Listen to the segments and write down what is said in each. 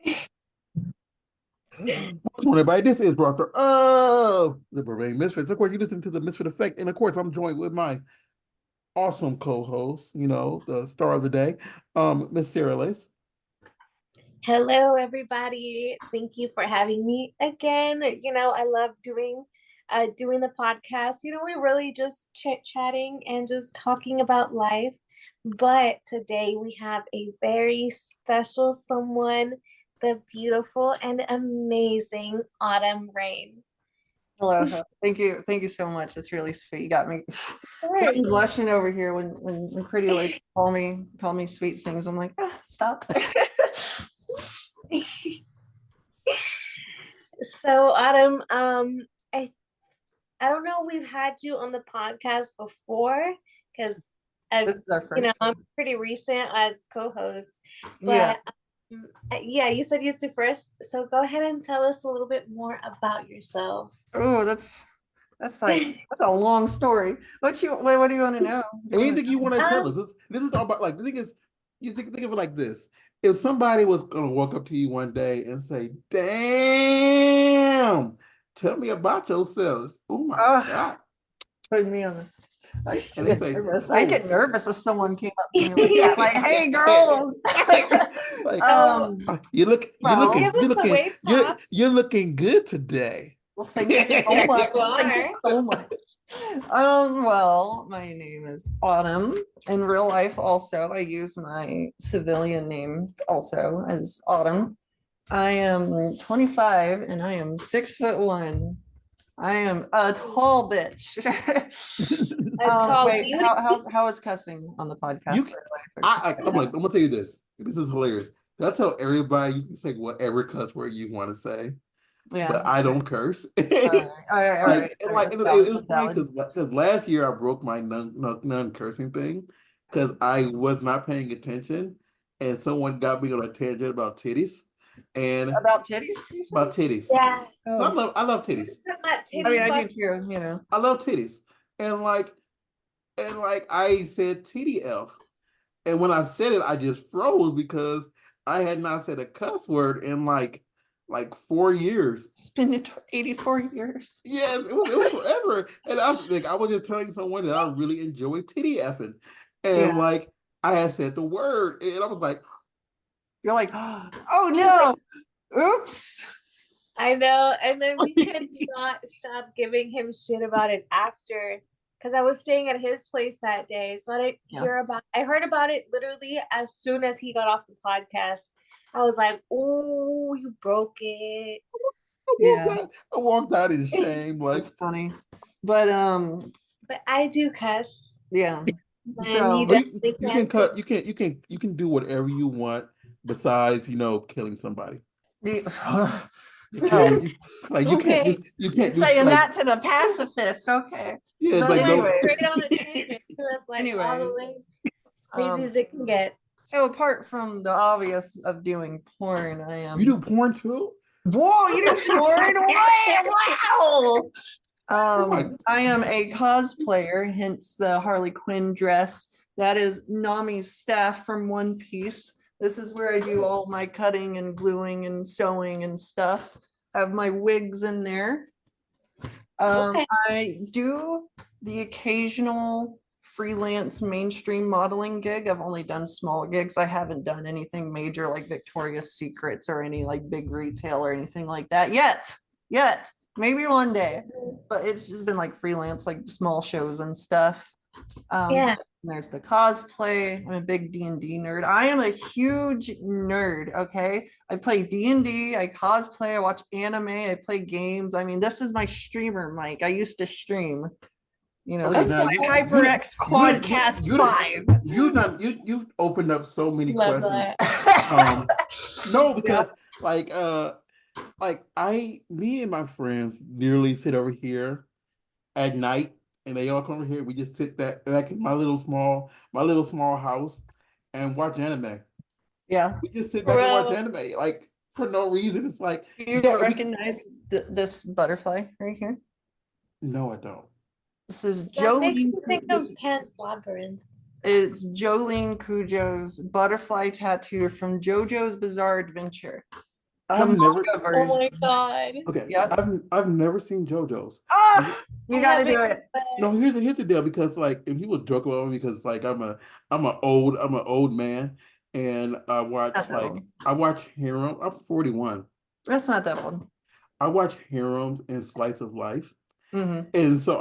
Welcome, everybody. This is Roster of the Berlin Misfits. Of course, you listen to the Misfit Effect, and of course, I'm joined with my awesome co-host, the star of the day, Miss Sarah Lace. Hello, everybody. Thank you for having me again. I love doing the podcast. We're really just chit-chatting and just talking about life. But today we have a very special someone, the beautiful and amazing Autumn Rain. Hello. Thank you so much. It's really sweet. You got me blushing over here when pretty ladies call me sweet things. I'm like, stop. So Autumn, I don't know if we've had you on the podcast before because this is our first. I'm pretty recent as co-host, but yeah, you said you're the first. So go ahead and tell us a little bit more about yourself. Oh, that's a long story. What do you want to know? Anything you want to tell us? This is all about the thing is, you think of it like this: if somebody was gonna walk up to you one day and say, "Damn, tell me about yourself," oh my God, put me on this. I say, get nervous if someone came up to me like that. Like, hey, girls. You're looking good today. Well, thank you so much. Thank you so much. Well, my name is Autumn. In real life, also, I use my civilian name also as Autumn. I am 25 and I am 6'1". I am a tall bitch. Wait, how is cussing on the podcast? I'm gonna tell you this. This is hilarious. That's how everybody, you can say whatever cuss word you want to say. Yeah, but I don't curse. All right. It was funny because last year I broke my non-cursing thing because I was not paying attention, and someone got me on a tangent about titties. And about titties? About titties. Yeah. So I love titties. I mean, I do too. I love titties, and I said TDF, and when I said it, I just froze because I had not said a cuss word in like 4 years. It's been 84 years. Yes, it was forever. And I was just telling someone that I really enjoy titty effing. And I had said the word, and I was like, you're like, oh no, oops. I know. And then we could not stop giving him shit about it after, because I was staying at his place that day. So I heard about it literally as soon as he got off the podcast. I was like, oh, you broke it. I walked out in shame. That's funny. But I do cuss. Yeah. So, you can cut, you can do whatever you want besides, killing somebody. You can't saying that to the pacifist, okay? Yeah, so straight on a tangent. All the way as crazy as it can get. So apart from the obvious of doing porn, I am. You do porn too? Whoa, you do porn? Wow! I am a cosplayer, hence the Harley Quinn dress. That is Nami's staff from One Piece. This is where I do all my cutting and gluing and sewing and stuff. I have my wigs in there. I do the occasional freelance mainstream modeling gig. I've only done small gigs. I haven't done anything major like Victoria's Secrets or any like big retail or anything like that yet. Maybe one day, but it's just been like freelance, like small shows and stuff. There's the cosplay. I'm a big D&D nerd. I am a huge nerd, okay? I play D&D, I cosplay, I watch anime, I play games. I mean, this is my streamer mic. I used to stream. This is like HyperX Quadcast 5. You've opened up so many questions. No, because me and my friends literally sit over here at night, and they all come over here. We just sit back in my little small house and watch anime. Yeah, we just sit back and watch anime for no reason. It's like, you recognize this butterfly right here? No, I don't. This is Jolene. Makes me think of Pan's Labyrinth. It's Jolene Cujo's butterfly tattoo from JoJo's Bizarre Adventure. The manga version. Oh my god. Okay. Yep. I've never seen JoJo's. You gotta do it. No, here's the deal, because like, and people joke about me because like I'm an old man, and I watch Harem. I'm 41. That's not that old. I watch Harems and Slice of Life. Mm-hmm. And so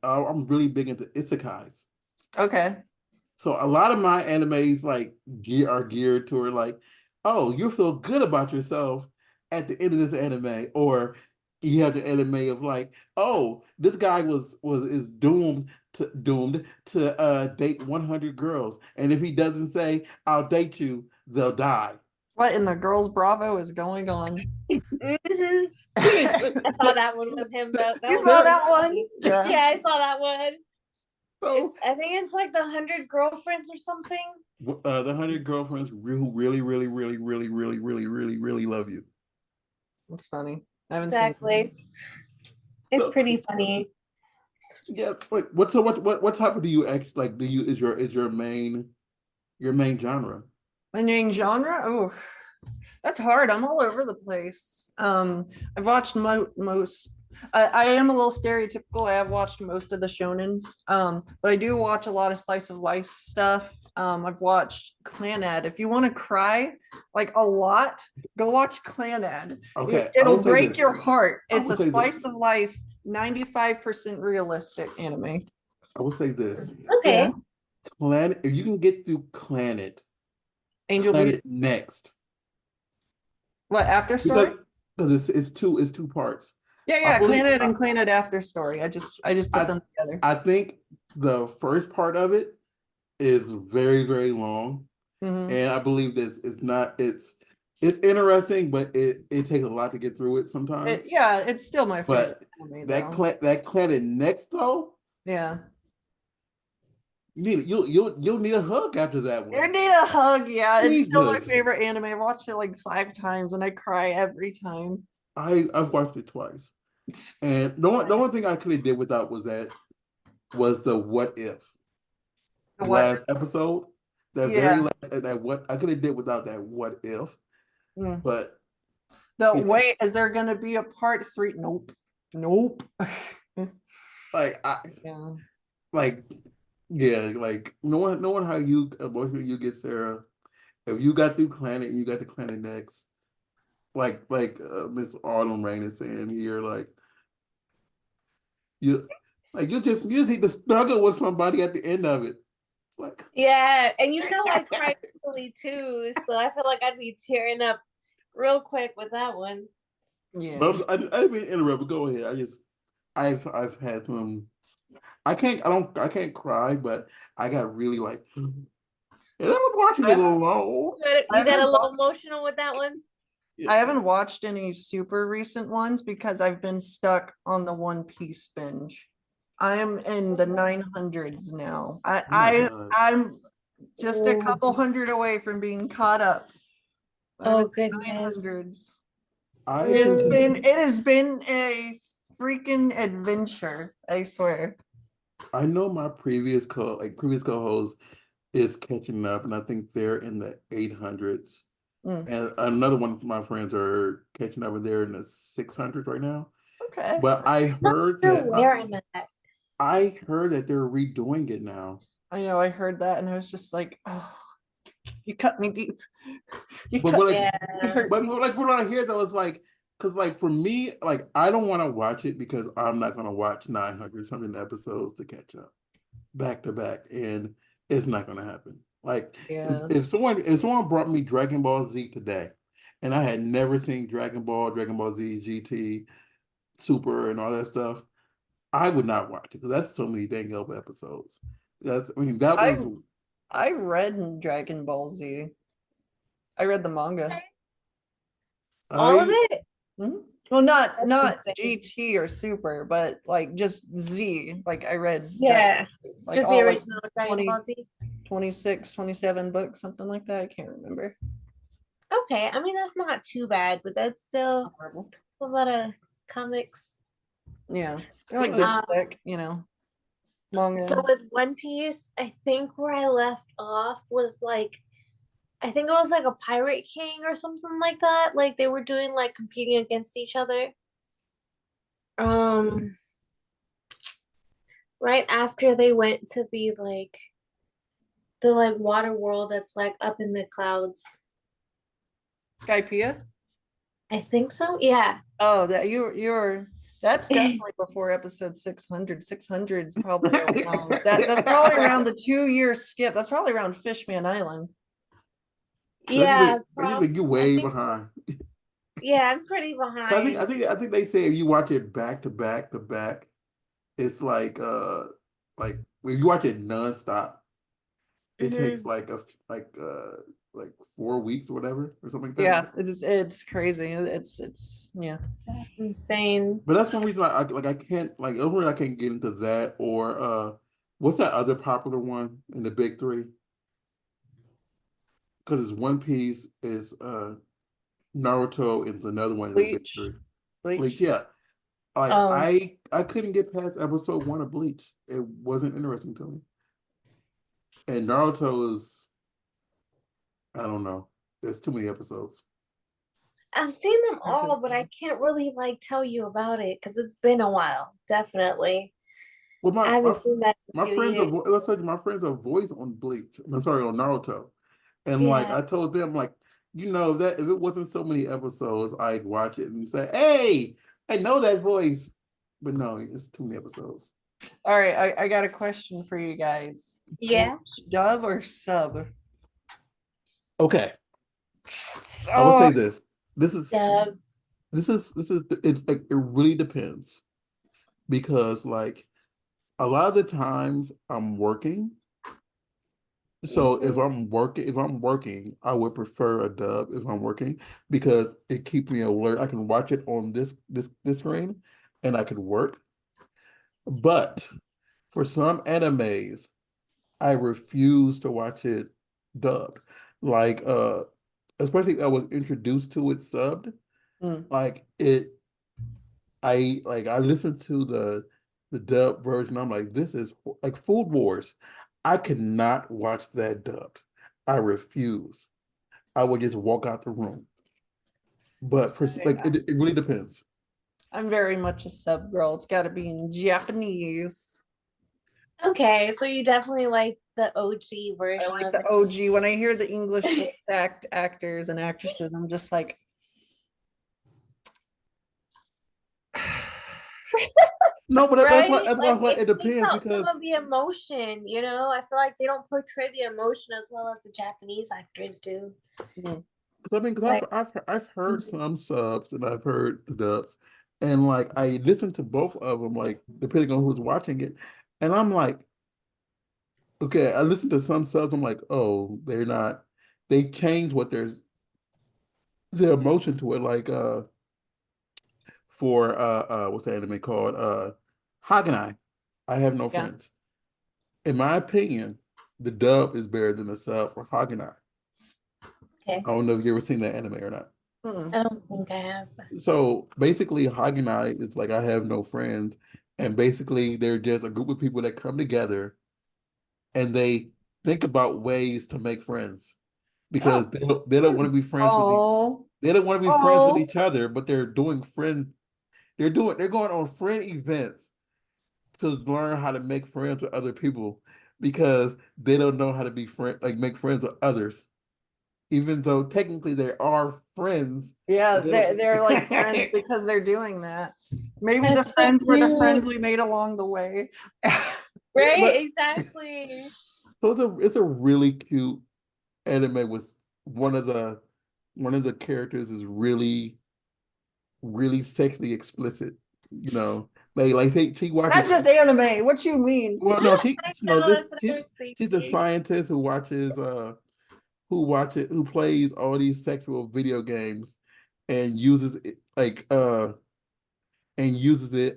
I'm really big into isekais. Okay. So a lot of my animes are geared toward like, oh, you feel good about yourself at the end of this anime, or you have the anime of like, oh, this guy is doomed to date 100 girls, and if he doesn't say I'll date you, they'll die. What in the Girls Bravo is going on? Mm-hmm. I saw that one with him though. You saw that one? Yeah, I saw that one. So I think it's like the 100 girlfriends or something. The 100 girlfriends who really, really, really, really, really, really, really, really love you. That's funny. I haven't seen it. It's pretty funny. Yeah. Wait, what type of do you actually like? Is your main genre? My main genre? Oh, that's hard. I'm all over the place. I've watched most. I am a little stereotypical. I have watched most of the shonens, but I do watch a lot of slice of life stuff. I've watched Clanad. If you want to cry like a lot, go watch Clanad. Okay, it'll break your heart. It's a slice of life, 95% realistic anime. I will say this. Okay. Clan. If you can get through Clanad, Clanad next. What, after story? Because it's two parts. Yeah, Clanad and Clanad after story. I just put them together. I think the first part of it is very, very long, and I believe this is not. It's interesting, but it takes a lot to get through it sometimes. It's still my favorite. But that Clanad next though. Yeah. You'll need a hug after that one. You need a hug, yeah. Jesus. It's still my favorite anime. I watched it like 5 times and I cry every time. I've watched it twice. And the one thing I could have did without was the what if. The last episode. Very last, that what I could have did without that what if. But wait, is there gonna be a part 3? Nope. Knowing how you emotionally you get, Sarah, if you got through Clanad, you got to Clanad next. Like Miss Autumn Rain is saying here, you just need to struggle with somebody at the end of it. It's like, yeah, and I cry easily too, so I feel like I'd be tearing up real quick with that one. Yeah, but I didn't mean to interrupt, but go ahead. I've had some. I can't cry, but I got really like, and I was watching it alone. You got a little emotional with that one? I haven't watched any super recent ones because I've been stuck on the One Piece binge. I'm in the 900s now. I'm just a couple hundred away from being caught up. Oh goodness. 900s. It has been a freaking adventure, I swear. I know my previous co-host is catching up, and I think they're in the 800s. And another one of my friends are catching up, and they're in the 600s right now. Okay. But I heard that I heard that they're redoing it now. I know, I heard that, and I was just like, oh, you cut me deep. But what I hear though is like, because like for me, like I don't want to watch it because I'm not going to watch 900 something episodes to catch up back to back, and it's not going to happen. Like if someone brought me Dragon Ball Z today, and I had never seen Dragon Ball Z, GT, Super, and all that stuff, I would not watch it because that's so many dang old episodes. I read Dragon Ball Z. I read the manga. All of it? Mm-hmm. Well, not GT or Super, but like just Z. Like I read. Yeah, like just the original Dragon Ball Z. 26, 27 books, something like that. I can't remember. Okay, I mean that's not too bad, but that's still a lot of comics. Yeah, they're like this thick, manga. So with One Piece, I think where I left off was like I think it was like a Pirate King or something like that. Like they were doing like competing against each other. Um, right after they went to the like water world that's like up in the clouds. Skypiea? I think so. Yeah. Oh, that you're that's definitely before episode 600. 600 is probably around that's probably around the 2 year skip. That's probably around Fishman Island. Yeah, I just think you're way behind. Yeah, I'm pretty behind. I think they say if you watch it back to back to back, it's like if you watch it nonstop, it takes like 4 weeks or whatever or something like that. Yeah, it's crazy. It's yeah. That's insane. But that's one reason I can't like over I can't get into that or what's that other popular one in the big three? Because it's One Piece, is Naruto, and another one in the big three. Bleach, yeah. Like I couldn't get past episode 1 of Bleach. It wasn't interesting to me. And Naruto is, I don't know. There's too many episodes. I've seen them all, but I can't really like tell you about it because it's been a while. Definitely. Well, I haven't seen that. My friends are let's say my friends are voice on Bleach. I'm sorry, on Naruto, and like I told them, like that if it wasn't so many episodes, I'd watch it and say, "Hey, I know that voice," but no, it's too many episodes. All right, I got a question for you guys. Yeah. Dub or sub? Okay. I will say this. This is it really depends because like a lot of the times I'm working. So if I'm working, I would prefer a dub if I'm working because it keeps me alert. I can watch it on this screen and I can work. But for some animes, I refuse to watch it dubbed. Like especially if I was introduced to it subbed. Like I listened to the dub version. I'm like, this is like Food Wars. I cannot watch that dubbed. I refuse. I would just walk out the room. But for like it really depends. I'm very much a sub girl. It's got to be in Japanese. Okay, so you definitely like the OG version. I like the OG. When I hear the English voice actors and actresses, I'm just like, no, but that's why it depends because some of the emotion, I feel like they don't portray the emotion as well as the Japanese actors do. I mean, because I've heard some subs and I've heard the dubs, and like I listened to both of them, like depending on who's watching it, and I'm like, okay, I listened to some subs, I'm like, oh, they change what their emotion to it, like for what's the anime called? Haganai. I have no friends. In my opinion, the dub is better than the sub for Haganai. Okay. I don't know if you ever seen that anime or not. I don't think I have. So basically, Haganai is like I have no friends, and basically they're just a group of people that come together, and they think about ways to make friends because they don't want to be friends they don't want to be friends with each other, but they're doing friend. They're going on friend events to learn how to make friends with other people because they don't know how to be make friends with others. Even though technically they are friends. Yeah, they're like friends because they're doing that. Maybe the friends were the friends we made along the way. Right, exactly. So it's a really cute anime with one of the characters is really, really sexually explicit. She watches. That's just anime. What you mean? Well, no, she's the scientist who watches who plays all these sexual video games and uses it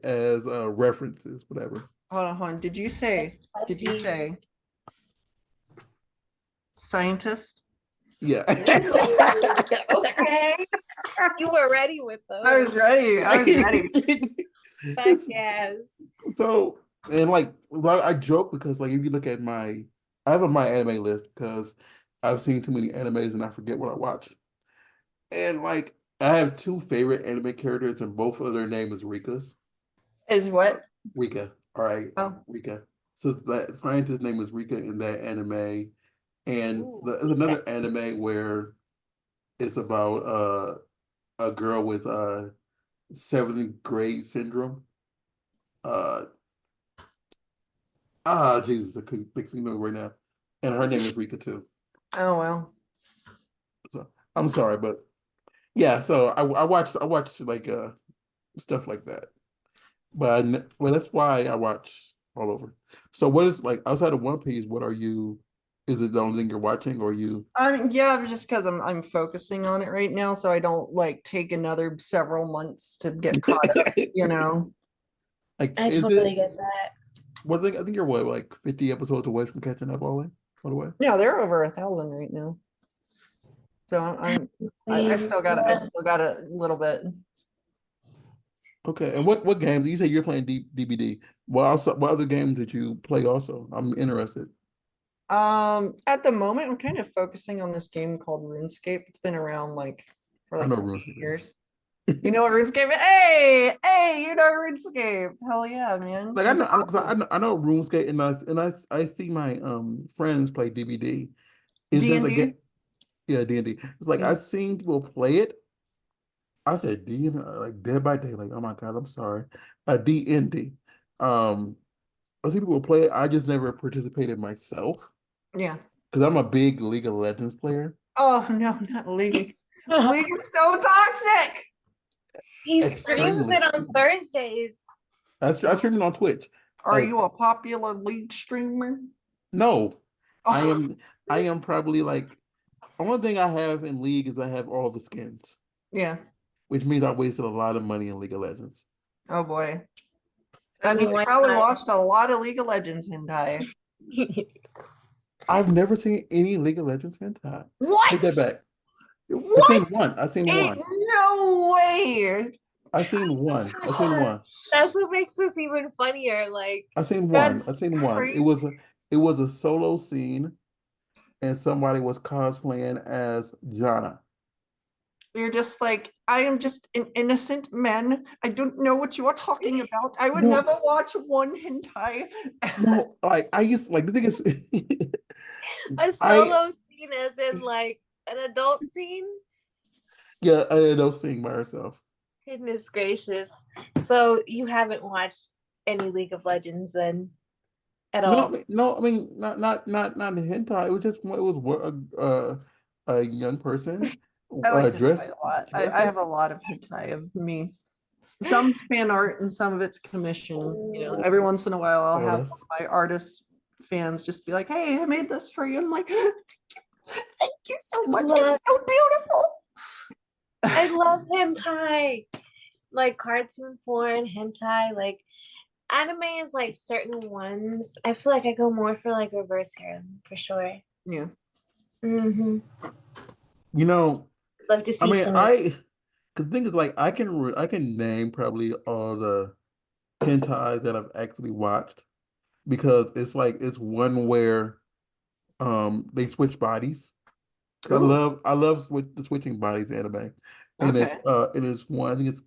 as references, whatever. Hold on. Did you say scientist? Yeah. Okay. You were ready with those. I was ready. Fuck yes. So, and like I joke because like if you look at I have on my anime list because I've seen too many animes and I forget what I watch. And like I have two favorite anime characters, and both of their name is Rika's. Is what? Rika. All right, Oh, Rika. So that scientist's name is Rika in that anime, and Ooh, there's another anime where it's about a girl with seventh grade syndrome. Uh Jesus, I couldn't think of it right now. And her name is Rika too. oh well. So I'm sorry, but yeah. So I watched like stuff like that. Well, that's why I watch all over. So what is like outside of One Piece? What are you? Is it the only thing you're watching, or you? Yeah, just because I'm focusing on it right now, so I don't like take another several months to get caught up, you know. Like, I is totally it? get that. I think you're what, like 50 episodes away from catching up all the way. Yeah, they're over 1,000 right now. So I Same. still got I still got a little bit. Okay, and what games? You say you're playing DBD. What other games did you play also? I'm interested. At the moment, I'm kind of focusing on this game called RuneScape. It's been around like for I like know 8 RuneScape is. years. You know what RuneScape is? Hey, you know RuneScape. Hell yeah, man. Like It's I awesome. know, I know RuneScape, and I see my friends play DBD. It's just like D&D. yeah, D&D. It's like Yeah. I've seen people play it. I said D like Dead by Day. Like, oh my God, I'm sorry. DND. Um, I see people play it. I just never participated myself Yeah. because I'm a big League of Legends player. Oh no, not League. League is so toxic. He streams Extremely. it on Thursdays. I stream it on Twitch. Are Like, you a popular League streamer? no, I Oh, am. I am probably like only thing I have in League is I have all the skins, yeah. which means I wasted a lot of money in League of Legends. Oh boy. I That mean, means you why probably not? watched a lot of League of Legends hentai. I've never seen any League of Legends hentai. Take that What? back. I've seen What? one. I've seen Ain't one. no way. I've seen one. I've seen one. That's what makes this even funnier. Like, I've seen one. That's I've seen one. crazy. It was a solo scene, and somebody was cosplaying as Jana. You're just like, I am just an innocent man. I don't know what you are talking about. I would No, never watch one hentai. no. Like I used like the thing is, a I solo scene as in like an adult scene. yeah, I didn't know sing by herself. Goodness gracious. So you haven't watched any League of Legends then at No, I all? mean, no, I mean not the hentai. It was just it was a young person I like hentai dressed a lot. dressed I as have a lot of hentai of me. Some's fan art and some of it's commission. Every once in a while, I'll oh have that's my artist fans just be like, "Hey, I made this for you." I'm like, "Thank you so much. Love, It's so beautiful." I love hentai. Like cartoon porn, hentai, like anime is like certain ones. I feel like I go more for like reverse harem for sure. Yeah. Mm-hmm. you know. Love to I see mean, some of the thing is like I can name probably all the hentai that I've actually watched because it's like it's one where they switch bodies. Ooh. I love the switching bodies anime, and Okay. it's one I think it's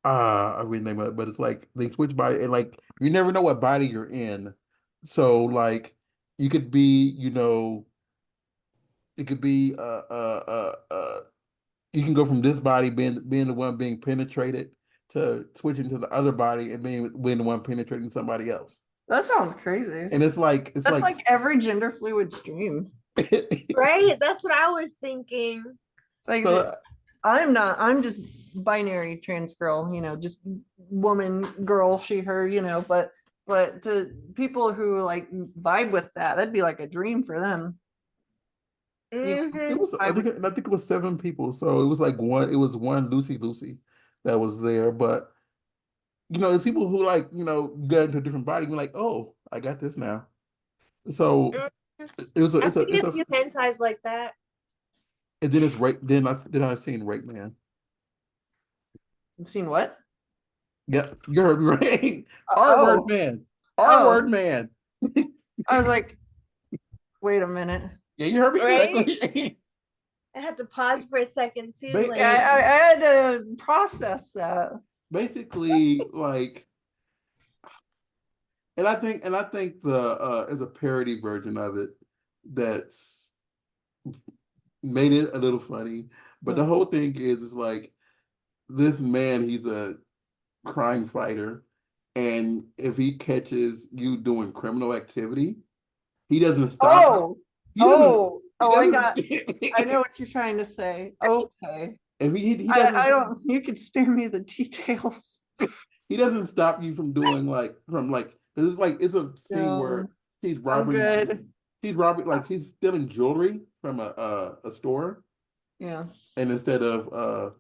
I really name it, but it's like they switch body and like you never know what body you're in. So like you could be, it could be you can go from this body being the one being penetrated to switching to the other body and being the one penetrating somebody else. That sounds crazy. And it's That's like like every gender fluid's dream. right? That's what I was thinking. It's like so I'm just binary trans girl, just woman, girl, she, her, but to people who like vibe with that, that'd be like a dream for them. Mm-hmm. it was I would, I think it was seven people. So it was one Lucy that was there. But it's people who like, get into a different body and be like, oh, I got this now. So it was I've seen it's a a few hentais like that. and then it's right then I seen Rape Man. seen what? Yep, you heard me right. R word Oh, man. R oh, word man. I was like, wait a minute. Yeah, you heard me correctly. Right? I had to pause for a second too. I had to process that. Basically, like, and I think the is a parody version of it that's made it a little funny. But the whole thing is like this man, he's a crime fighter, and if he catches you doing criminal activity, he doesn't stop. I know what you're trying to say. Okay. If he doesn't, I don't. You could spare me the details. He doesn't stop you from doing it's a scene where he's robbing. He's robbing, like he's stealing jewelry from a store. Yeah. And instead of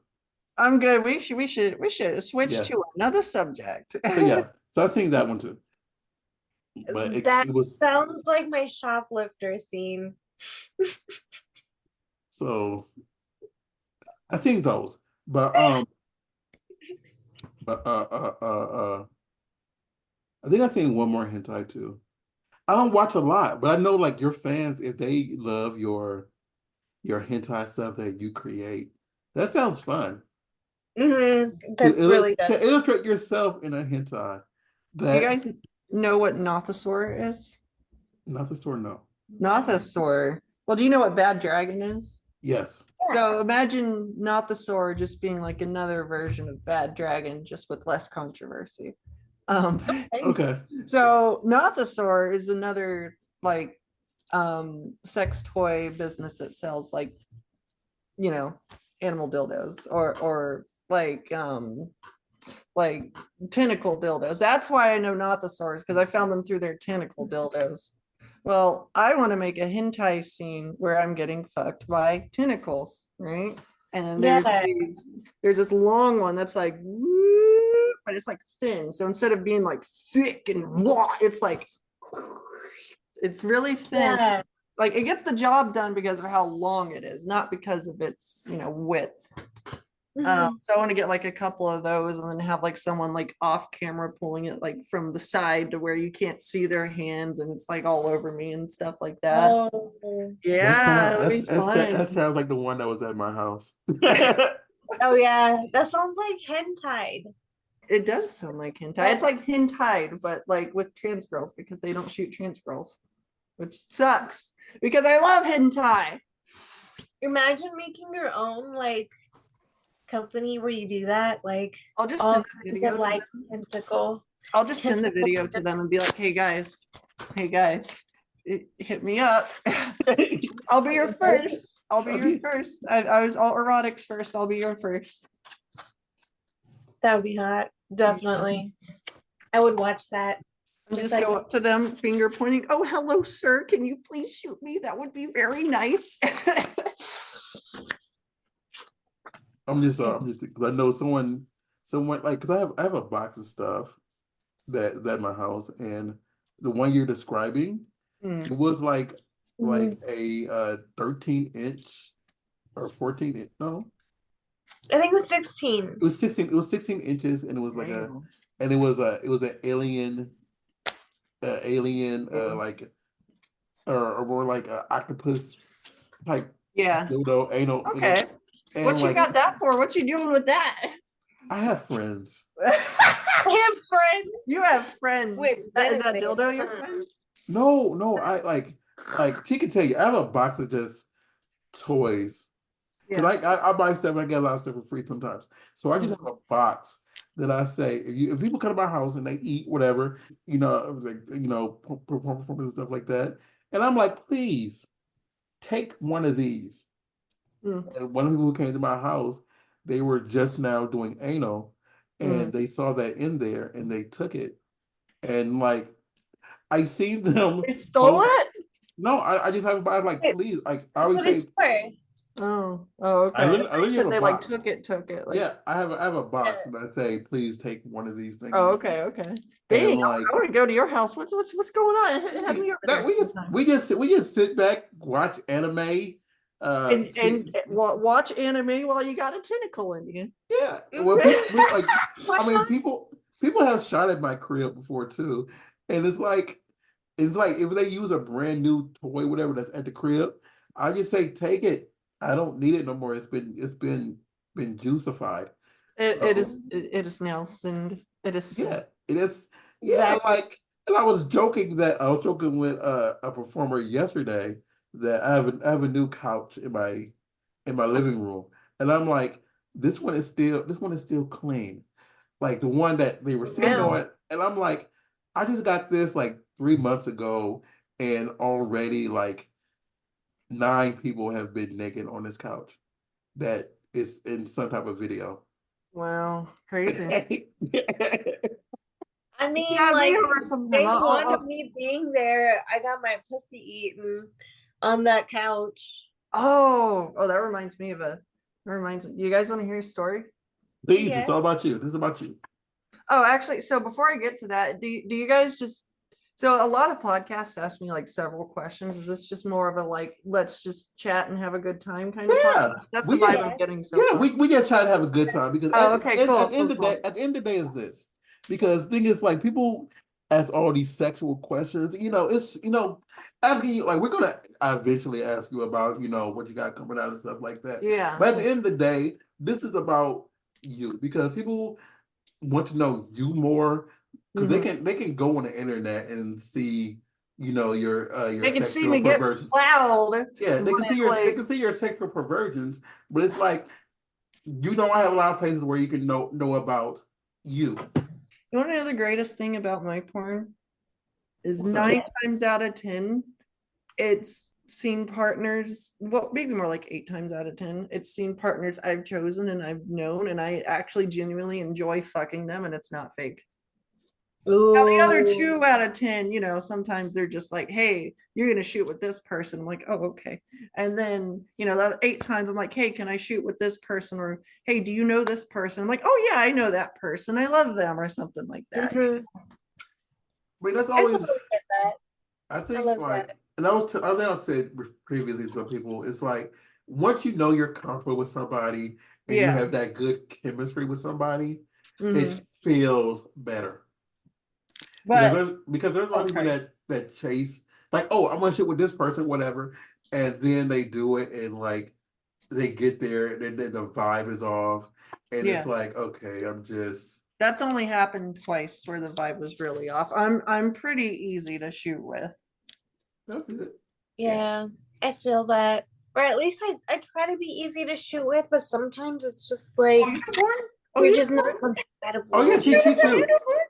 I'm good. We should switch to another subject. So I've seen that one too. But it was sounds like my shoplifter scene. So I've seen those. But I think I've seen one more hentai too. I don't watch a lot, but I know like your fans, if they love your hentai stuff that you create, that sounds fun. That's really good. To illustrate yourself in a hentai. Do you guys know what Nothosaur is? Nothosaur, no. Nothosaur. Well, do you know what Bad Dragon is? Yes. So imagine Nothosaur just being like another version of Bad Dragon, just with less controversy. Okay. So Nothosaur is another like sex toy business that sells like, you know, animal dildos or like tentacle dildos. That's why I know Nothosaurs, because I found them through their tentacle dildos. Well, I want to make a hentai scene where I'm getting fucked by tentacles, right? And then there's this long one that's like, but it's like thin. So instead of being like thick and it's like, it's really thin. Yeah. Like it gets the job done because of how long it is, not because of its, width. So I want to get like a couple of those and then have like someone like off camera pulling it like from the side to where you can't see their hands and it's like all over me and stuff like that. Oh, yeah, that sounds like the one that was at my house. Oh yeah, that sounds like hentai. It does sound like hentai. It's like hentai, but like with trans girls, because they don't shoot trans girls, which sucks because I love hentai. Imagine making your own like company where you do that, like I'll just send the video like tentacle. I'll just send the video to them and be like, hey guys, hit me up. I'll be your first. I was all erotics first. I'll be your first. That would be hot. Definitely. I would watch that. Just like, go up to them, finger pointing. Oh, hello, sir. Can you please shoot me? That would be very nice. I'm just because I know someone like, because I have a box of stuff that's at my house, and the one you're describing, it was like a 13-inch or 14-inch. No, I think it was 16. It was 16. It was 16 inches, and it was like it was an alien, like or more like an octopus type. Yeah. Dildo, anal. Okay. What you got that for? What you doing with that? I have friends. I have friends. You have friends. Wait, is that dildo your friend? No. I like she can tell you. I have a box of just toys. Yeah. Like I buy stuff and I get a lot of stuff for free sometimes. So I just have a box that I say if people come to my house and they eat whatever, performance and stuff like that, and I'm like, please take one of these. And one of the people who came to my house, they were just now doing anal, and they saw that in there, and they took it, and like I seen them. They stole it? No, I just have like please, like I always say. Oh, okay. I said they like took it. Like, yeah, I have a box, and I say please take one of these things. Oh, okay. Dang, I want to go to your house. What's going on? Have me over there. We just sit back, watch anime. And watch anime while you got a tentacle in you. Yeah, well, people have shot at my crib before too, and it's like It's like if they use a brand new toy, whatever that's at the crib, I just say take it. I don't need it no more. It's been juicified. It is now sinned. It is sinned. Yeah, it is. Yeah, Exactly. like, and I was joking with a performer yesterday that I have a new couch in my living room, and I'm like, this one is still clean, like the one that they were sitting Wow. on, and I'm like, I just got this like 3 months ago, and already like 9 people have been naked on this couch that is in some type of video. Wow, crazy. I mean, Yeah, like me over sometime. day one of me being there, I got my pussy eaten on that couch. Oh, that reminds me of a. Reminds me. You guys want to hear a story? Please, it's Yes. all about you. This is about you. Oh, actually, so before I get to that, do you guys just so a lot of podcasts ask me like several questions. Is this just more of a like let's just chat and have a good time kind of Yeah, podcast? That's the we vibe just I'm getting so far. we just try to have a good time because Oh, okay, at cool, the end cool, of the cool. day, is this, because the thing is, like, people ask all these sexual questions. It's asking you, like, we're gonna eventually ask you about what you got coming out and stuff like that. Yeah. But at the end of the day, this is about you, because people want to know you more, because they can go on the internet and see your They can see sexual me get perversions. loud. Yeah, But they like, can see your sexual perversions, but it's like you don't have a lot of places where you can know about you. you want to know the greatest thing about my porn is What's up? 9 times out of 10, it's seen partners, well, maybe more like 8 times out of 10, it's seen partners I've chosen and I've known, and I actually genuinely enjoy fucking them, and it's not fake. Now, the other 2 out of 10, sometimes they're just like, hey, you're going to shoot with this person. I'm like, oh, okay. And then, the 8 times I'm like, hey, can I shoot with this person? Or, hey, do you know this person? I'm like, oh, yeah, I know that person. I love them, or something like that. Mm-hmm. I mean, that's I always, totally get that. I I think, love like, that. and I think I said previously to some people, it's like once you know you're comfortable with somebody and you Yeah. have that good chemistry with somebody, it Mhm. feels better. But Because there's a lot of people sorry. that chase, like, oh, I'm gonna shit with this person, whatever, and then they do it, and like they get there and then the vibe is off, and Yeah, it's like, okay, I'm just that's only happened twice where the vibe was really off. I'm pretty easy to shoot with. that's it. Yeah, I feel that. Or at least I try to be easy to shoot with, but sometimes it's just like Oh, you know porn? Oh, we're you just know not porn? Oh compatible. yeah, You she know shoots. porn?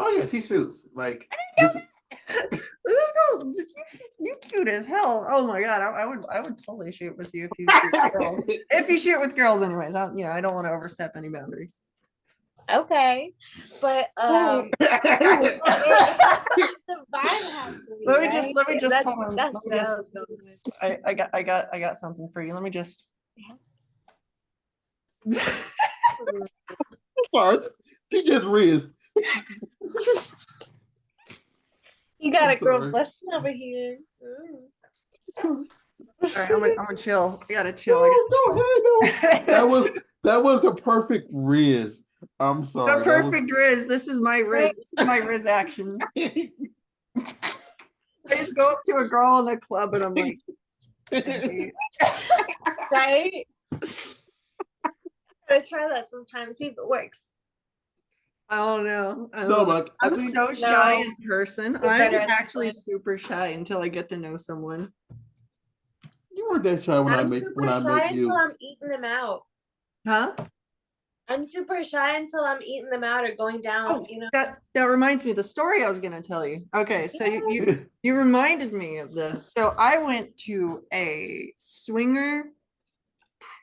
Oh yeah, she shoots. Like, This this. girl, you cute as hell. Oh my god, I would totally shoot with you if you shoot with girls. If you shoot with girls, anyways. I don't want to overstep any boundaries. Okay, but Is the vibe has to be Let me right. just hold on. That's what I was going with. I got something for you. Let me just. Sorry, she just Rizz. You got I'm a girl sorry. blushing over here. All right, I'm gonna chill. I gotta chill. I No. That was the perfect Rizz. I'm the sorry. perfect Rizz. This is my Rizz. This is my Rizz action. I just go up to a girl in a club and I'm like, hey. Right? Let's try that sometime. See if it works. I don't know. No, like, I'm so shy in person. I'm actually super shy until I get to know someone. You weren't that shy when I'm I super met shy until you. I'm eating them out. Huh? I'm super shy until I'm eating them out or going down, That reminds me of the story I was gonna tell you. Okay, so you reminded me of this. So I went to a swinger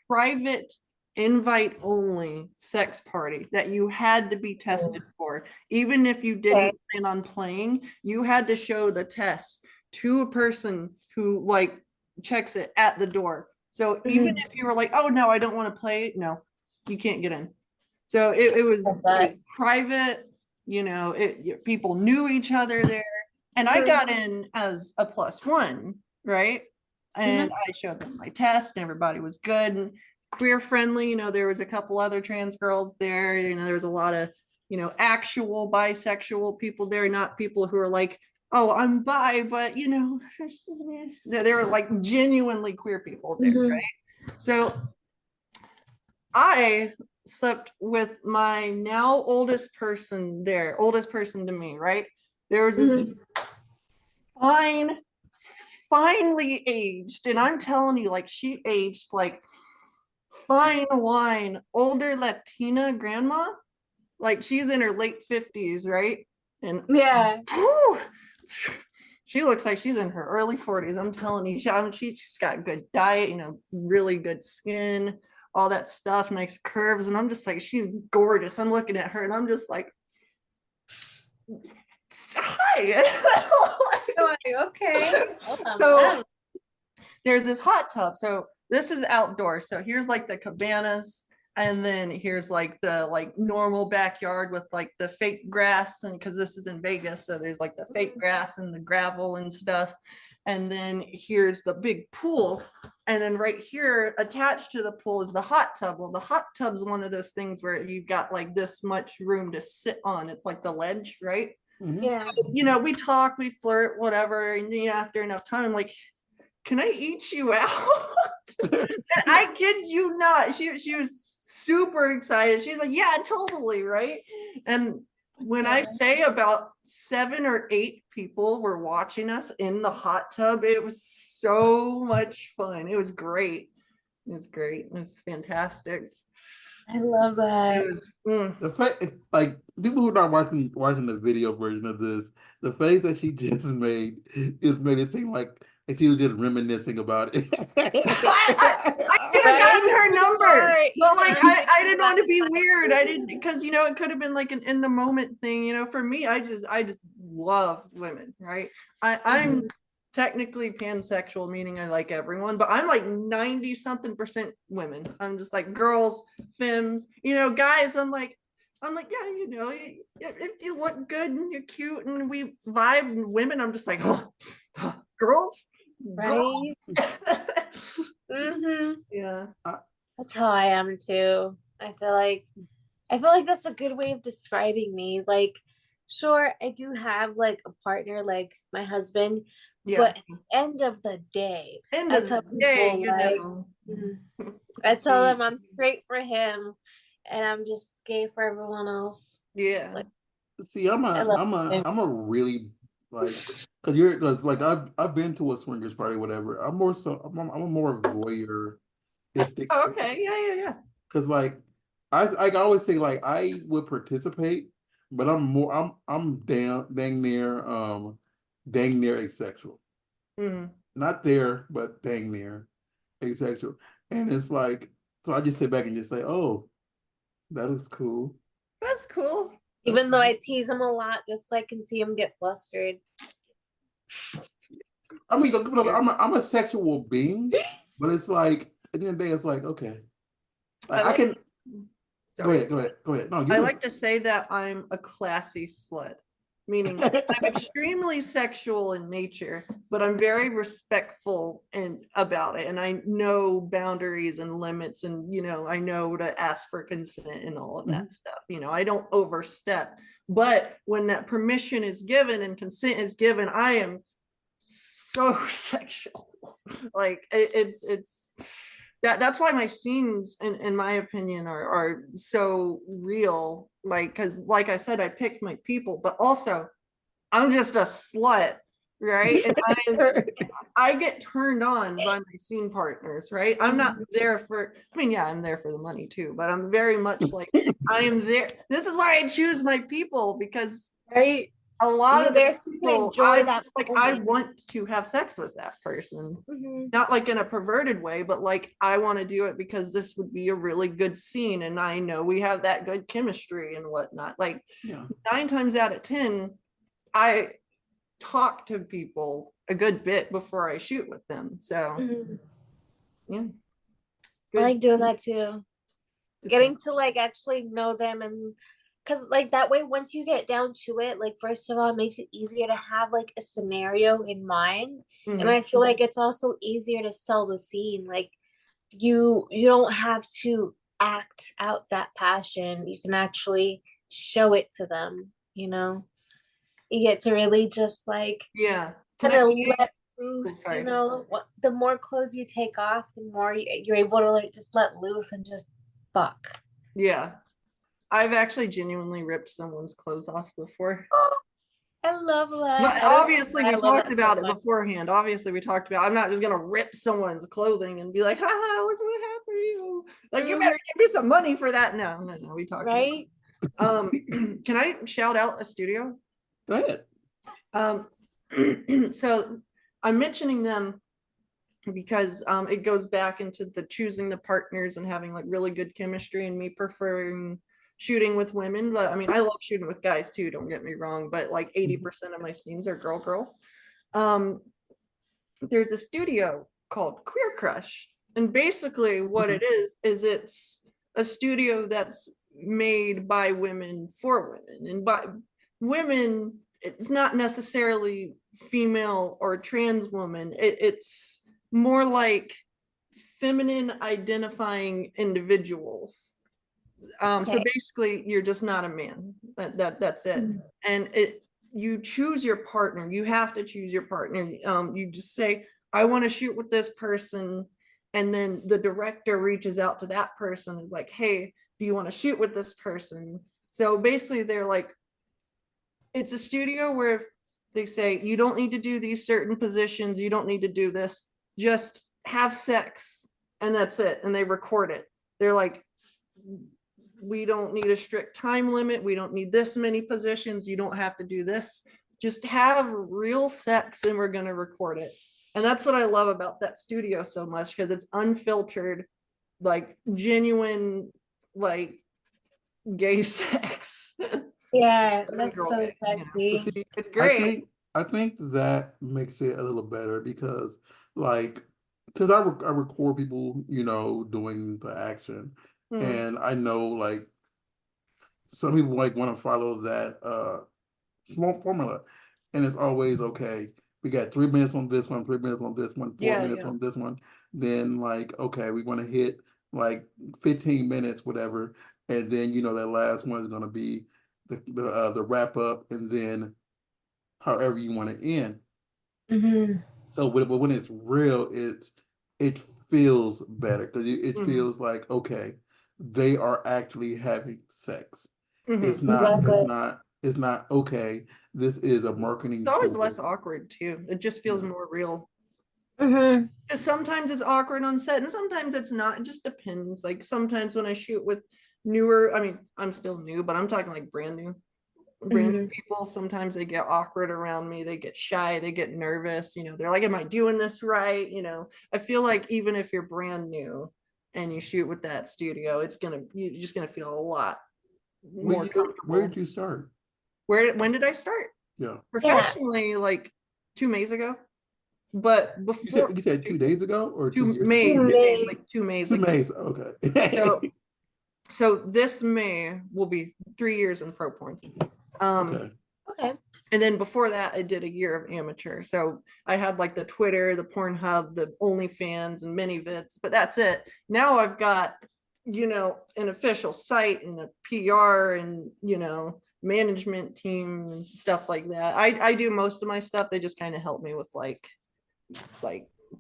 private invite only sex party that you had to be tested for. Even if you didn't plan on playing, you had to show the test to a person who like checks it at the door. So even if you were like, oh no, I don't want to play, no, you can't get in. So it was private, people knew each other there. And I got in as a +1, right? And I showed them my test and everybody was good and queer friendly. There was a couple other trans girls there. There was a lot of you know, actual bisexual people there, not people who are like, oh, I'm bi, but you know, there are like genuinely queer people there, right? So I slept with my now oldest person there, oldest person to me, right? There was this finely aged, and I'm telling you, like, she aged like fine wine, older Latina grandma. Like, she's in her late 50s, right? And yeah, whew, she looks like she's in her early 40s. I'm telling you, she's got good diet, you know, really good skin, all that stuff, nice curves. And I'm just like, she's gorgeous. I'm looking at her and I'm just like, hi. like, okay. So there's this hot tub. So this is outdoor. So here's like the cabanas, and then here's like the normal backyard with like the fake grass, and because this is in Vegas, so there's like the fake grass and the gravel and stuff. And then here's the big pool, and then right here attached to the pool is the hot tub. Well, the hot tub's one of those things where you've got like this much room to sit on. It's like the ledge, right? Yeah. You know, we talk, we flirt, whatever, and then after enough time, I'm like, can I eat you out? And I kid you not, she was super excited. She's like, yeah, totally, right? And when I say about 7 or 8 people were watching us in the hot tub, it was so much fun. It was great. It was great. It was fantastic. I love that. It was, The fact, like, people who are not watching the video version of this, the face that she just made made it seem like she was just reminiscing about it. I could have gotten her number, but like I didn't want to be weird. I didn't, because you know, it could have been like an in the moment thing. You know, for me, I just love women, right? I'm technically pansexual, meaning I like everyone, but I'm like 90 something% women. I'm just like girls, femmes, you know, guys. I'm like, yeah, you know, if you look good and you're cute and we vibe, and women, I'm just like, oh, girls, right? Yeah, that's how I am too. I feel like that's a good way of describing me. Like, sure, I do have like a partner, like my husband, but end of the day, I tell them I'm straight for him and I'm just gay for everyone else. Yeah. Like, see, I'm a really, like, because like I've been to a swingers party, whatever. I'm a more voyeuristic. Oh, okay, yeah. Because like I always say, like, I would participate, but I'm dang near asexual. Not there, but dang near asexual. And it's like, so I just sit back and just say, oh, that looks cool. That's cool. Even though I tease him a lot, just so I can see him get flustered. I mean, I'm a sexual being, but it's like, at the end of the day, it's like, okay, I can. Sorry. Go ahead. No, I like to say that I'm a classy slut, meaning I'm extremely sexual in nature, but I'm very respectful about it, and I know boundaries and limits, and you know, I know to ask for consent and all of that stuff. You know, I don't overstep, but when that permission is given and consent is given, I am so sexual. Like it's that's why my scenes, in my opinion, are so real. Like, because like I said, I picked my people, but also I'm just a slut, right? And I get turned on by my scene partners, right? I'm not there for, I mean, yeah, I'm there for the money too, but I'm very much like, I am there. This is why I choose my people, because a lot of the people, I want to have sex with that person, not like in a perverted way, but like I want to do it because this would be a really good scene, and I know we have that good chemistry and whatnot. Like 9 times out of 10, I talk to people a good bit before I shoot with them. So yeah, I like doing that too. Getting to like actually know them, and because like that way, once you get down to it, like first of all, it makes it easier to have like a scenario in mind, and I feel like it's also easier to sell the scene. Like you don't have to act out that passion. You can actually show it to them, you know. You get to really just like kind of let loose, you know. The more clothes you take off, the more you're able to like just let loose and just fuck. Yeah, I've actually genuinely ripped someone's clothes off before. Oh, I love that. But obviously, we talked about it beforehand. Obviously, we talked about. I'm not just gonna rip someone's clothing and be like, "Haha, look what happened to you!" Like, you better give me some money for that. No, we talked. Right. Can I shout out a studio? Go ahead. So I'm mentioning them because it goes back into the choosing the partners and having like really good chemistry, and me preferring shooting with women. But I mean, I love shooting with guys too, don't get me wrong, but like 80% of my scenes are girls. There's a studio called Queer Crush, and basically what it is it's a studio that's made by women for women, and by women it's not necessarily female or trans woman. It's more like feminine identifying individuals. So basically you're just not a man. That's it. And you choose your partner. You have to choose your partner. You just say, I want to shoot with this person, and then the director reaches out to that person, is like, hey, do you want to shoot with this person? So basically they're like, it's a studio where they say, you don't need to do these certain positions, you don't need to do this, just have sex, and that's it. And they record it. They're like, we don't need a strict time limit, we don't need this many positions, you don't have to do this, just have real sex and we're going to record it. And that's what I love about that studio so much, because it's unfiltered, like genuine, like gay sex. Yeah, that's so sexy. See, it's great. I think that makes it a little better because, like, because I record people, you know, doing the action, and I know like some people like want to follow that small formula, and it's always okay. We got 3 minutes on this one, 3 minutes on this one, 4 minutes on this one. Then like, okay, we want to hit like 15 minutes, whatever, and then you know that last one is going to be the wrap up, and then however you want to end. So when it's real, it feels better because it feels like, okay, they are actually having sex. It's not it's not okay, this is a marketing It's always tool. less awkward too. It just feels more real. Because sometimes it's awkward on set and sometimes it's not. It just depends. Like sometimes when I shoot with newer, I mean, I'm still new, but I'm talking like brand new people, sometimes they get awkward around me, they get shy, they get nervous, you know, they're like, am I doing this right? You know, I feel like even if you're brand new and you shoot with that studio, you're just gonna feel a lot more comfortable. Where did you start? When did I start? Yeah. Professionally, like 2 Mays ago. But before you said 2 days ago or 2 years Mays, ago? like 2 Mays. 2 Mays, okay. So this May will be 3 years in pro porn. Okay. And then before that, I did a year of amateur. So I had like the Twitter, the Pornhub, the OnlyFans, and ManyVids, but that's it. Now I've got, you know, an official site and a PR and, you know, management team and stuff like that. I do most of my stuff. They just kind of help me with like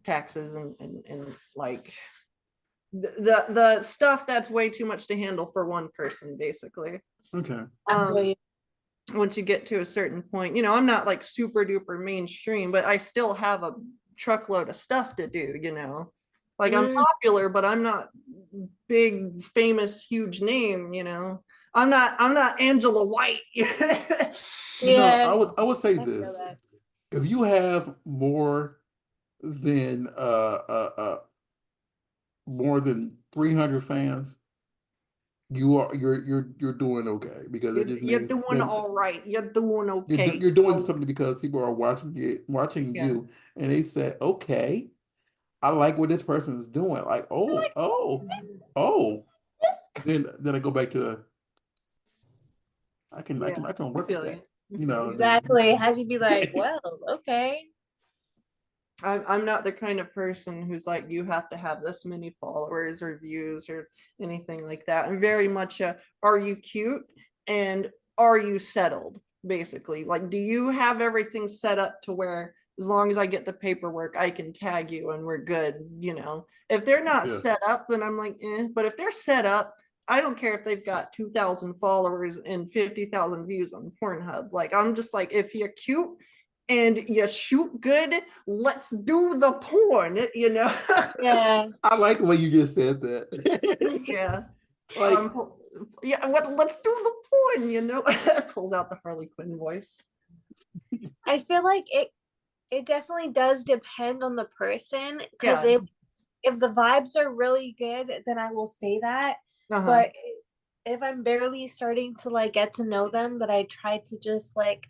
taxes and like the stuff that's way too much to handle for one person, basically. Okay. Once you get to a certain point, you know, I'm not like super duper mainstream, but I still have a truckload of stuff to do, you know, like I'm popular, but I'm not big, famous, huge name, you know, I'm not Angela White. Yeah. You know, I would say this, if you have more than 300 fans, you're doing okay, because it just means you're doing all right. You're doing okay. You're doing something because people are watching you, and they say, okay, I like what this person is doing. Like, oh. Then I go back to I can work with that. You know, exactly. Has he be like, well, okay. I'm not the kind of person who's like, you have to have this many followers or views or anything like that. I'm very much are you cute? and are you settled, basically? Like, do you have everything set up to where as long as I get the paperwork, I can tag you and we're good, you know? If they're not set up, then I'm like, but if they're set up, I don't care if they've got 2,000 followers and 50,000 views on Pornhub. Like, I'm just like, if you're cute and you shoot good, let's do the porn, you know? Yeah. I like the way you just said that. Yeah. Like, yeah, let's do the porn, you know? Pulls out the Harley Quinn voice. I feel like it definitely does depend on the person, because if the vibes are really good, then I will say that. But if I'm barely starting to like get to know them, that I try to just like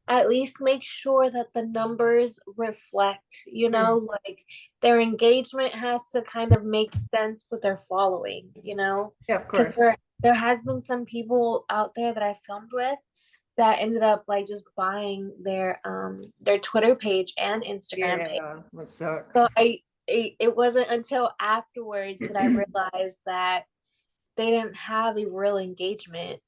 at least make sure that the numbers reflect, you know, like their engagement has to kind of make sense with their following, you know? Yeah, of course. Because there has been some people out there that I filmed with that ended up like just buying their Twitter page and Instagram page. Yeah, that sucks. So it wasn't until afterwards that I realized that they didn't have a real engagement.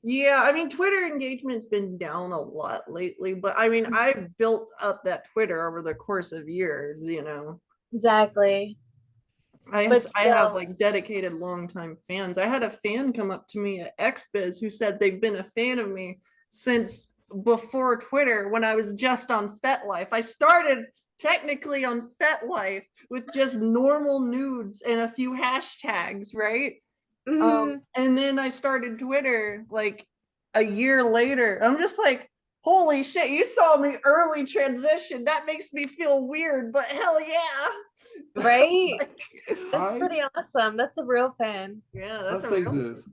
Yeah, I mean, Twitter engagement's been down a lot lately, but I mean, I built up that Twitter over the course of years, you know. Exactly. I have like dedicated longtime fans. I had a fan come up to me at XBiz who said they've been a fan of me since before Twitter, when I was just on FetLife. I started technically on FetLife with just normal nudes and a few hashtags, right? And then I started Twitter like a year later. I'm just like, holy shit, you saw me early transition. That makes me feel weird, but hell yeah. Right? That's pretty awesome. That's a real fan. Yeah, that's I'll say this.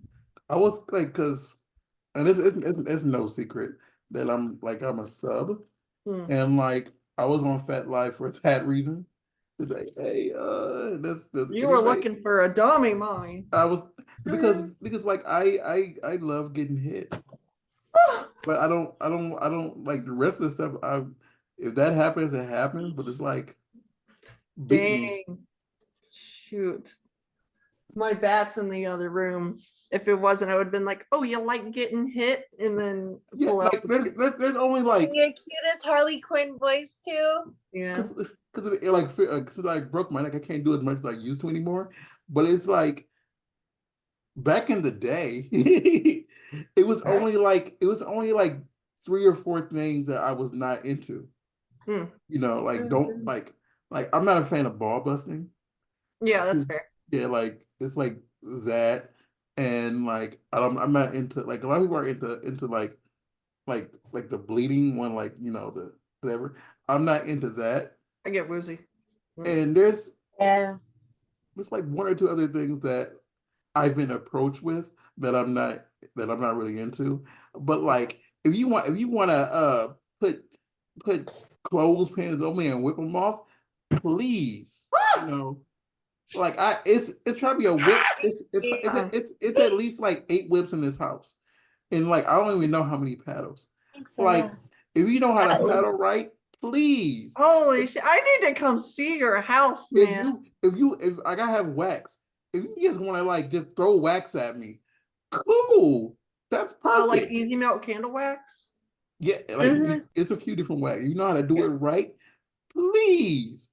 I was like, because, and it's no secret that I'm a sub. And like, I was on FetLife for that reason. It's like, hey, this you were looking for a dummy, mommy. I was because like I love getting hit, but I don't like the rest of the stuff. If that happens, it happens. But it's like, dang, shoot, my bat's in the other room. If it wasn't, I would have been like, oh, you like getting hit, and then pull out. There's only like your cutest Harley Quinn voice too. Yeah, because it like broke my neck. I can't do as much as I used to anymore. But it's like back in the day, it was only like 3 or 4 things that I was not into. You know, like don't like I'm not a fan of ball busting. Yeah, that's fair. Yeah, like it's like that, and like I'm not into, like, a lot of people are into like the bleeding one, like, you know, the whatever. I'm not into that. I get woozy. And there's like 1 or 2 other things that I've been approached with that I'm not really into. But like, if you want to put clothespins on me and whip them off, please, you know, like it's trying to be a whip. It's at least like 8 whips in this house, and like I don't even know how many paddles. Like, if you know how to paddle right, please. Holy shit! I need to come see your house, man. If I gotta have wax, if you just want to like just throw wax at me, cool. That's perfect. Oh, like easy melt candle wax. Yeah, like it's a few different ways. You know how to do it right, please.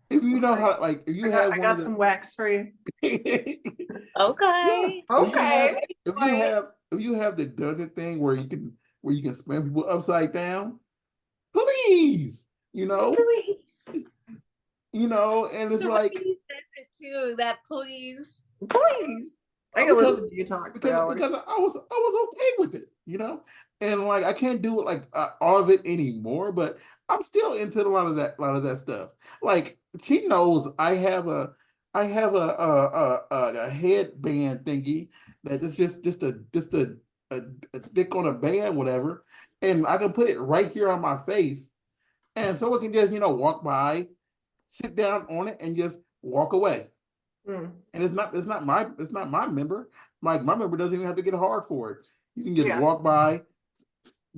If you know how, like, if you have, I got some wax for you. Okay. Okay. If you have the dungeon thing where you can spam people upside down, please, you know. Please. You know, and it's like it too, that please. I can listen to you talk because I was okay with it, you know, and like I can't do it like all of it anymore, but I'm still into a lot of that stuff. Like, she knows I have a headband thingy that is just a dick on a band, whatever, and I can put it right here on my face, and so it can just, you know, walk by, sit down on it, and just walk away. And it's not my member. Like, my member doesn't even have to get hard for it. You can just walk by,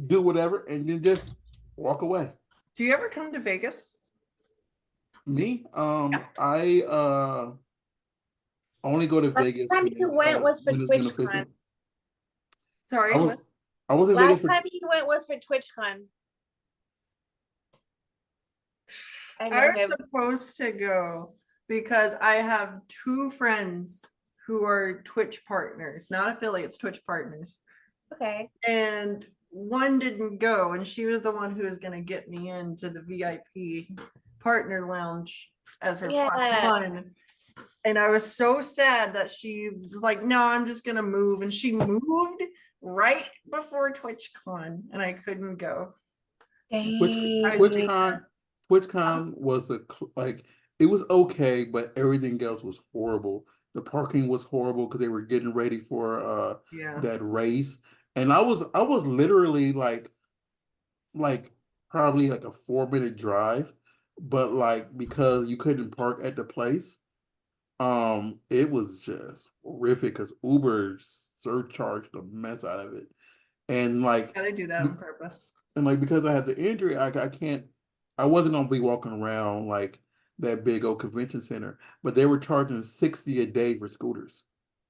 do whatever, and then just walk away. Do you ever come to Vegas? Me? I only go to Vegas. The time you went was for TwitchCon. Sorry, I was in Last time you went was for TwitchCon. I was supposed to go because I have two friends who are Twitch partners, not affiliates, Twitch partners. Okay. And one didn't go, and she was the one who was going to get me into the VIP partner lounge as her plus one. And I was so sad that she was like, no, I'm just going to move. And she moved right before TwitchCon, and I couldn't go. TwitchCon was it was okay, but everything else was horrible. The parking was horrible because they were getting ready for that race. And I was literally like probably like a 4-minute drive, but like because you couldn't park at the place, it was just horrific because Uber surcharged the mess out of it. And like they do that on purpose. And like because I had the injury, I wasn't gonna be walking around like that big old convention center, but they were charging $60 a day for scooters.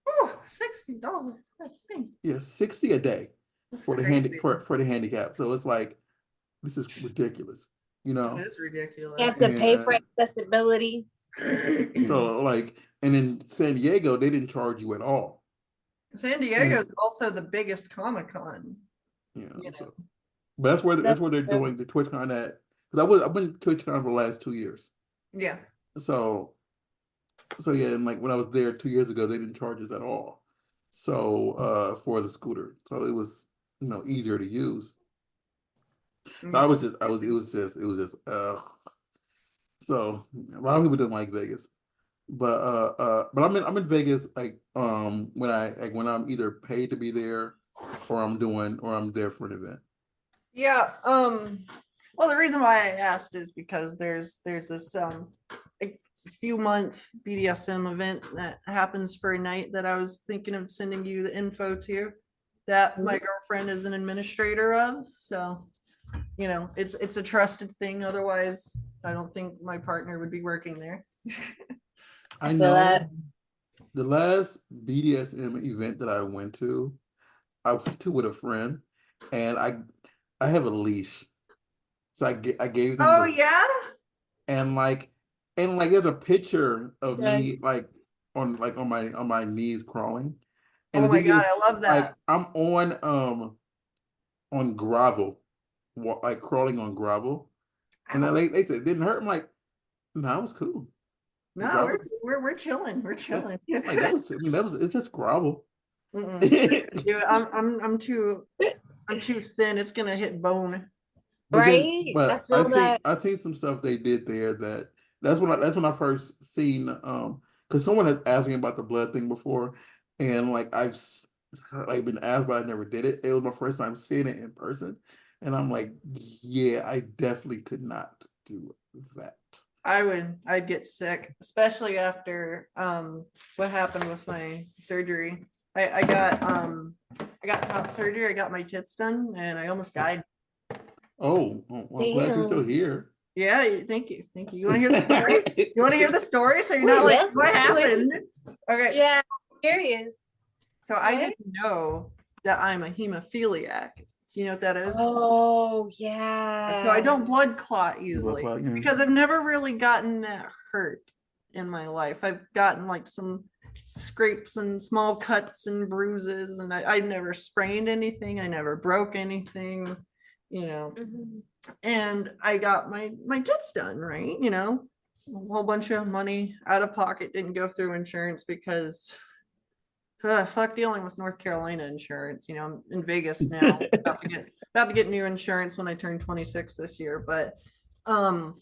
Oh, $60. Yeah, 60 a day for the handicap. So it's like, this is ridiculous, you know. It is ridiculous. You have to pay for accessibility. So like, and in San Diego, they didn't charge you at all. San Diego is also the biggest Comic-Con. Yeah. So, but that's where they're doing the TwitchCon at. Because I've been to TwitchCon for the last 2 years. Yeah. So yeah, and like when I was there 2 years ago, they didn't charge us at all. So for the scooter, so it was easier to use. So it was just so a lot of people didn't like Vegas, but I'm in Vegas when I'm either paid to be there or I'm there for an event. Yeah. Well, the reason why I asked is because there's this a few month BDSM event that happens for a night that I was thinking of sending you the info to, that my girlfriend is an administrator of. So, it's a trusted thing. Otherwise, I don't think my partner would be working there. I know that. The last BDSM event that I went to with a friend, and I have a leash. So I gave them. Oh yeah. And there's a picture of me on my knees crawling. And oh my God, I love that. Like I'm on gravel, like crawling on gravel. And then they said it didn't hurt. I'm like, no, it was cool. No, we're chilling. We're chilling. It's just gravel. Dude, I'm too thin. It's gonna hit bone. But I seen some stuff they did there that's when I first seen because someone has asked me about the blood thing before, and like I've been asked but I never did it. It was my first time seeing it in person, and I'm like, yeah, I definitely could not do that. I'd get sick, especially after what happened with my surgery. I got top surgery. I got my tits done, and I almost died. Oh, well, I'm glad you're still here. Yeah, thank you. You want to hear the story? You want to hear the story? So you're not like, what happened? Okay. Yeah, curious. So I didn't know that I'm a hemophiliac. You know what that is? Oh, yeah. So I don't blood clot easily because I've never really gotten that hurt in my life. I've gotten like some scrapes and small cuts and bruises, and I never sprained anything. I never broke anything. And I got my tits done, right? A whole bunch of money out of pocket, didn't go through insurance because fuck dealing with North Carolina insurance. I'm in Vegas now, about to get new insurance when I turn 26 this year. But so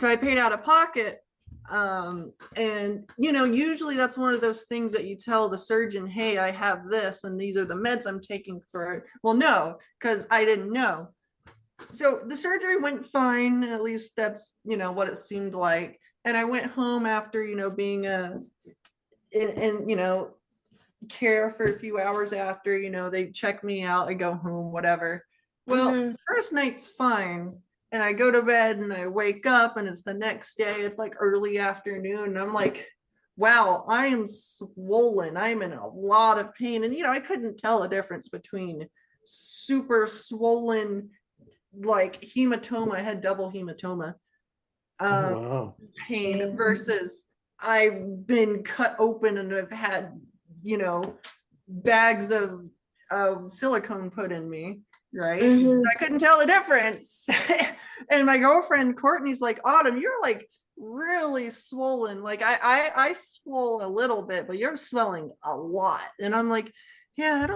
I paid out of pocket. And usually that's one of those things that you tell the surgeon, hey, I have this and these are the meds I'm taking for it. Well, no, because I didn't know. So the surgery went fine, at least that's what it seemed like. And I went home after being in care for a few hours after, they check me out, I go home, whatever. Well, the first night's fine. And I go to bed and I wake up and it's the next day. It's like early afternoon. And I'm like, wow, I am swollen. I'm in a lot of pain. And, I couldn't tell the difference between super swollen, like hematoma. I had double hematoma Wow. pain versus I've been cut open and I've had, bags of silicone put in me. Right. I couldn't tell the difference. And my girlfriend Courtney's like, Autumn, you're like really swollen. Like I swole a little bit, but you're swelling a lot. And I'm like, yeah,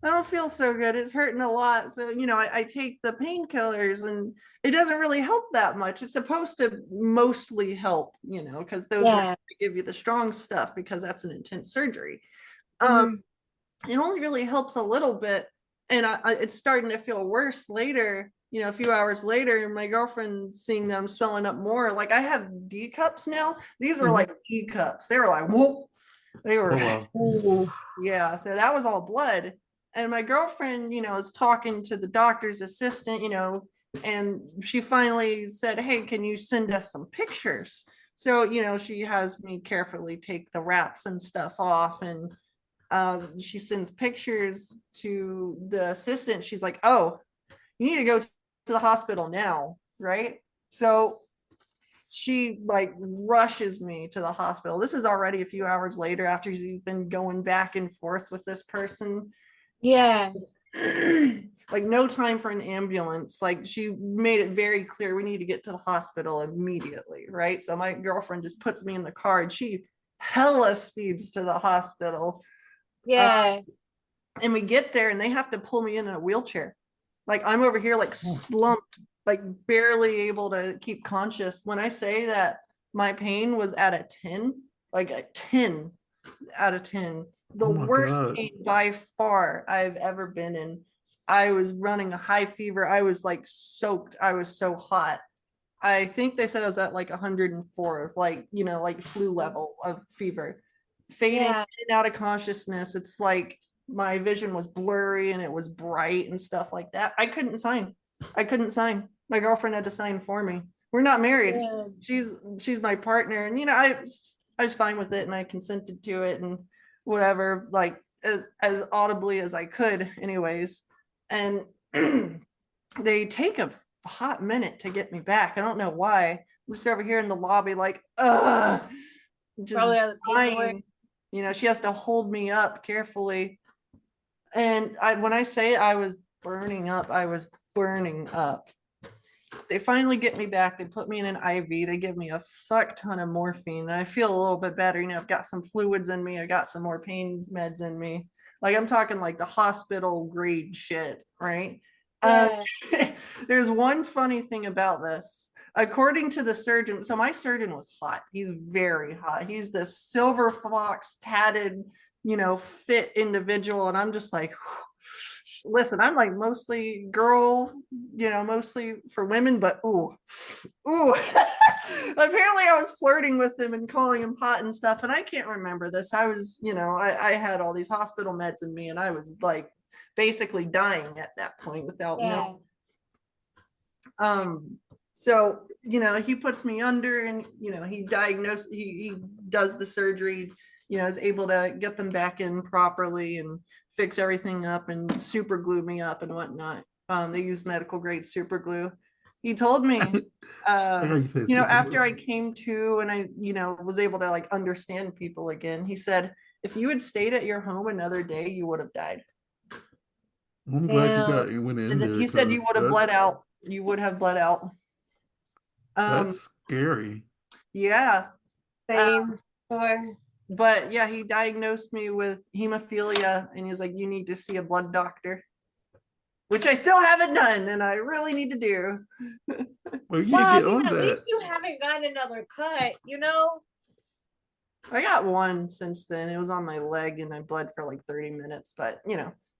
I don't feel so good. It's hurting a lot. So, I take the painkillers and it doesn't really help that much. It's supposed to mostly help, because those are to give you the strong stuff because that's an intense surgery. It only really helps a little bit. And it's starting to feel worse later, a few hours later. My girlfriend seeing them swelling up more. Like I have D cups now. These were like E cups. They were like, whoa. They were, yeah. So that was all blood. And my girlfriend, is talking to the doctor's assistant, and she finally said, hey, can you send us some pictures? So, she has me carefully take the wraps and stuff off, and she sends pictures to the assistant. She's like, oh, you need to go to the hospital now, right? So she like rushes me to the hospital. This is already a few hours later after she's been going back and forth with this person. Yeah. Like no time for an ambulance. Like she made it very clear we need to get to the hospital immediately, right? So my girlfriend just puts me in the car and she hella speeds to the hospital. Yeah. And we get there and they have to pull me in a wheelchair. Like I'm over here like slumped, like barely able to keep conscious. When I say that my pain was at a 10, like a 10 out of 10, the worst pain by far I've ever been in. I was running a high fever. I was like soaked. I was so hot. I think they said I was at like 104, like, like flu level of fever. Fading in and out of consciousness. It's like my vision was blurry and it was bright and stuff like that. I couldn't sign. My girlfriend had to sign for me. We're not married. She's my partner, and I was fine with it and I consented to it and whatever, like as audibly as I could anyways. And they take a hot minute to get me back. I don't know why. I'm just over here in the lobby like just dying. She has to hold me up carefully. And when I say I was burning up, I was burning up. They finally get me back. They put me in an IV. They give me a fuck ton of morphine. And I feel a little bit better. I've got some fluids in me. I got some more pain meds in me. Like I'm talking like the hospital grade shit, right? There's one funny thing about this. According to the surgeon, so my surgeon was hot. He's very hot. He's this silver fox tatted, fit individual. And I'm just like, listen, I'm like mostly girl, mostly for women, but ooh. Apparently I was flirting with him and calling him hot and stuff. And I can't remember this. I was, I had all these hospital meds in me and I was like basically dying at that point without knowing. So, he puts me under and, he does the surgery, is able to get them back in properly and fix everything up and super glue me up and whatnot. They use medical grade super glue. He told me, after I came to and I, was able to like understand people again, he said, if you had stayed at your home another day, you would have died. I'm glad you went in there. He said you would have bled out. You would have bled out. That's scary. Yeah. But yeah, he diagnosed me with hemophilia and he's like, you need to see a blood doctor, which I still haven't done and I really need to do. Well, get on at that. least you haven't gotten another cut, I got one since then. It was on my leg and I bled for like 30 minutes, but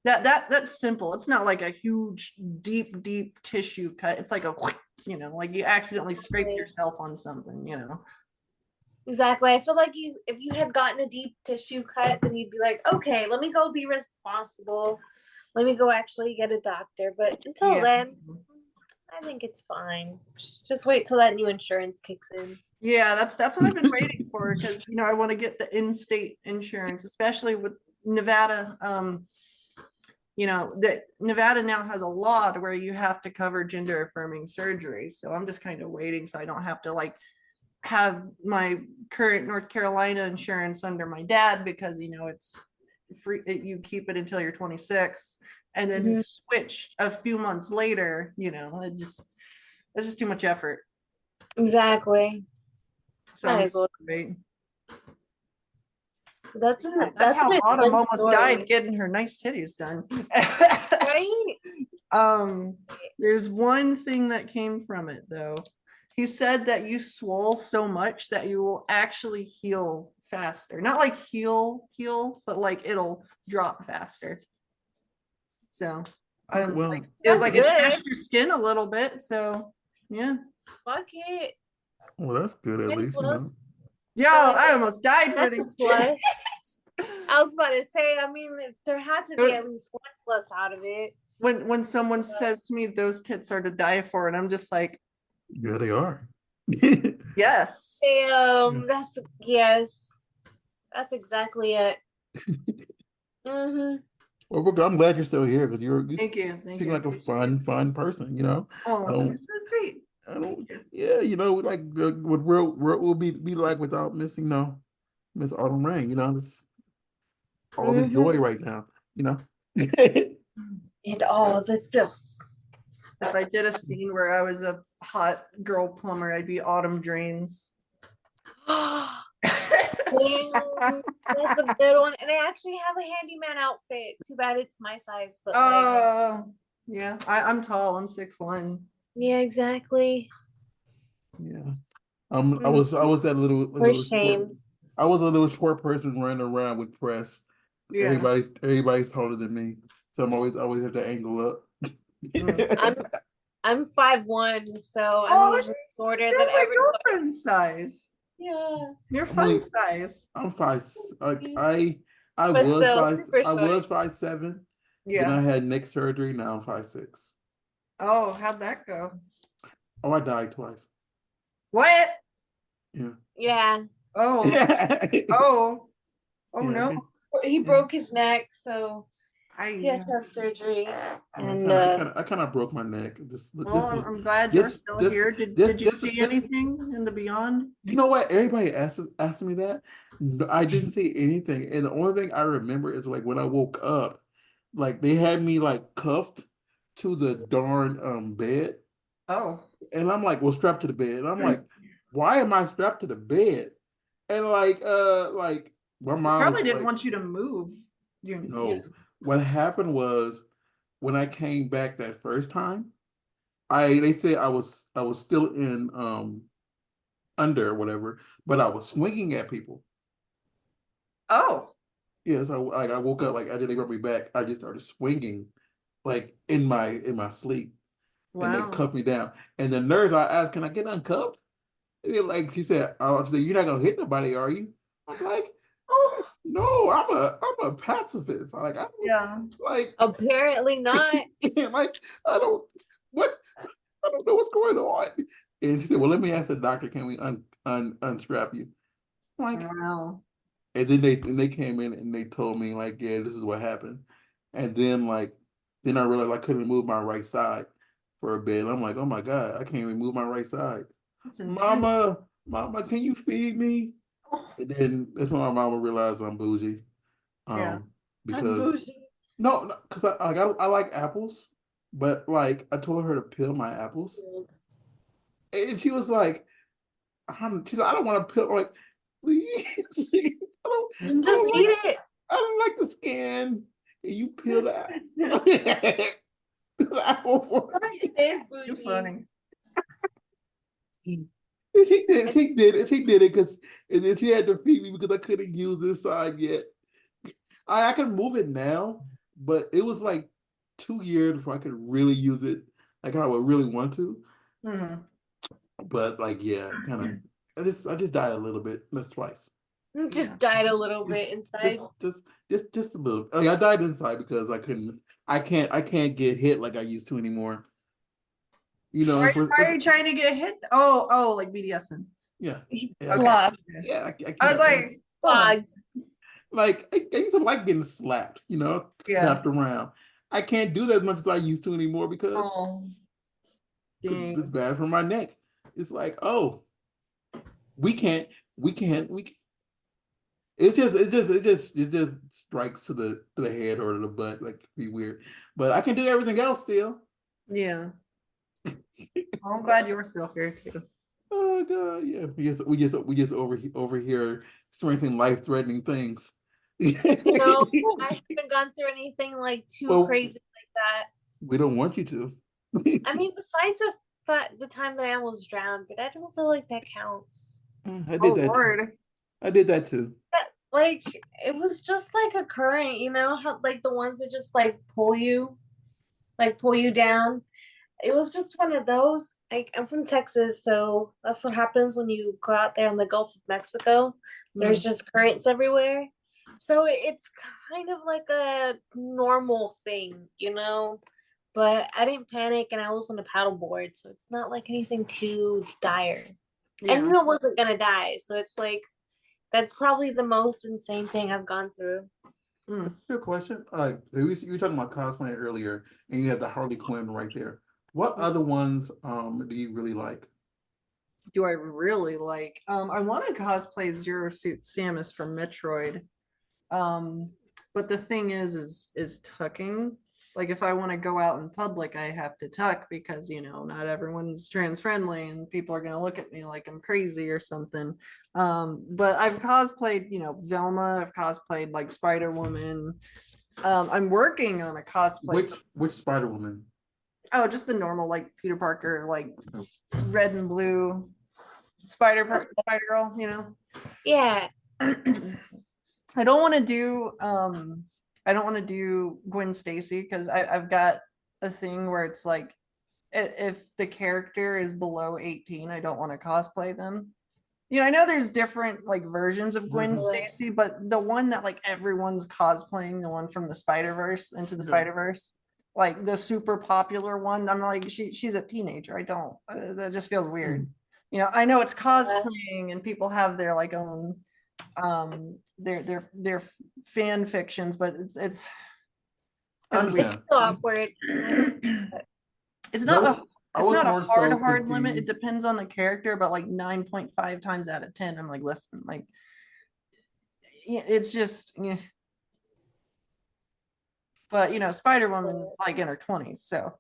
that's simple. It's not like a huge deep tissue cut. It's like a like you accidentally scraped yourself on something. Exactly. I feel like if you had gotten a deep tissue cut, then you'd be like, okay, let me go be responsible, let me go actually get a doctor. But until then, I think it's fine. Just wait till that new insurance kicks in. Yeah, that's what I've been waiting for, because I want to get the in-state insurance, especially with Nevada. That Nevada now has a law where you have to cover gender affirming surgery. So I'm just kind of waiting so I don't have to like have my current North Carolina insurance under my dad, because it's free. You keep it until you're 26 and then switch a few months later. It's just too much effort. Exactly. So I'm just waiting. That's how Autumn almost died getting her nice titties done. Right? There's one thing that came from it though. He said that you swole so much that you will actually heal faster. Not like heal, but like it'll drop faster. So it was like it stretched your skin a little bit. So yeah. Fuck it. Well, that's good at least, Yo, I almost died for these titties. I was about to say, I mean, there had to be at least one plus out of it. When someone says to me those tits are to die for, and I'm just like, yeah, they are. Yes. That's exactly it. Well, I'm glad you're still here, because you seem like a fun person, Oh, you're so sweet. Like what world will be like without missing Miss Autumn Rain, this all the joy right now, and all the filth. If I did a scene where I was a hot girl plumber, I'd be Autumn Drains. That's a good one. And I actually have a handyman outfit. Too bad it's my size, but yeah, I'm tall. I'm 6'1". Yeah, exactly. Yeah. I was that little short, I was a little short person running around with press. Yeah. Everybody's taller than me, so I'm always have to angle up. I'm 5'1", so I'm usually shorter than every girlfriend size. Yeah, you're fun size. I'm 5. I was 5'7". Yeah. Then I had neck surgery. Now I'm 5'6". Oh, how'd that go? Oh, I died twice. What? Yeah. Yeah. Oh. Oh no. He broke his neck, so he had to have surgery. And I kind of broke my neck. I'm glad you're still here. Did you see anything in the beyond? You know what? Everybody asked me that. No, I didn't see anything, and the only thing I remember is like when I woke up, like they had me like cuffed to the darn bed. Oh. And I'm like, strapped to the bed. And I'm like, why am I strapped to the bed? And like my mom probably didn't want you to move. What happened was when I came back that first time, they said I was still in under or whatever, but I was swinging at people. Oh. Yes, I woke up like after they brought me back, I just started swinging like in my sleep. Wow. And they cuffed me down. And the nurse, I asked, "Can I get uncuffed?" And she said, "You're not gonna hit nobody, are you?" I'm like, "Oh no, I'm a pacifist." Like apparently not. Like I don't know what's going on. And she said, "Well, let me ask the doctor. Can we unstrap you?" I'm like, wow. And then they came in and they told me like, "Yeah, this is what happened." And then I realized I couldn't move my right side for a bit. I'm like, oh my God, I can't even move my right side. Mama, can you feed me? And then that's when my mama realized I'm bougie. Because because I like apples, but like I told her to peel my apples, and she was like, I don't want to peel. I'm like, please, eat it. I don't like the skin. And you peel that. Apple for me. You're funny. She did it because, and then she had to feed me because I couldn't use this side yet. I can move it now, but it was like 2 years before I could really use it like how I really want to. Mm-hmm. But kind of, I just died a little bit. That's twice. Just died a little bit inside. Just a little. I died inside because I can't get hit like I used to anymore. Why are you trying to get hit? Oh, like BDSM. Yeah. Flogged. Yeah. I was like, flogged. Like I used to like getting slapped, slapped around. I can't do that as much as I used to anymore because it's bad for my neck. It's like, oh, we can't. It just strikes to the head or the butt, like be weird. But I can do everything else still. Yeah. Well, I'm glad you're still here too. Oh God, yeah. We just over here experiencing life-threatening things. I haven't gone through anything like too crazy like that. We don't want you to. I mean, besides the time that I almost drowned, but I don't feel like that counts. I did that too. I did that too. Like it was just like a current, how like the ones that just like pull you down. It was just one of those. Like I'm from Texas, so that's what happens when you go out there in the Gulf of Mexico. There's just currents everywhere. So it's kind of like a normal thing, but I didn't panic and I was on a paddleboard, so it's not like anything too dire. I knew I wasn't gonna die, so it's like that's probably the most insane thing I've gone through. Good question. You were talking about cosplay earlier, and you had the Harley Quinn right there. What other ones do you really like? Do I really like? I want to cosplay Zero Suit Samus from Metroid. But the thing is tucking. Like if I want to go out in public, I have to tuck because not everyone's trans friendly and people are gonna look at me like I'm crazy or something. But I've cosplayed, Velma. I've cosplayed like Spider Woman. I'm working on a cosplay. Which Spider Woman? Oh, just the normal like Peter Parker, like red and blue Spider Girl. Yeah. I don't want to do Gwen Stacy because I've got a thing where it's like if the character is below 18, I don't want to cosplay them. I know there's different like versions of Gwen Stacy, but the one that like everyone's cosplaying, the one from the Spider-Verse, Into the Spider-Verse, like the super popular one, I'm like she's a teenager. I don't that just feels weird. I know it's cosplaying and people have their like own their fan fictions, but it's so awkward. It's not a hard limit. It depends on the character, but like 9.5 times out of 10 I'm like, listen, like it's just but Spider-Woman's like in her 20s, so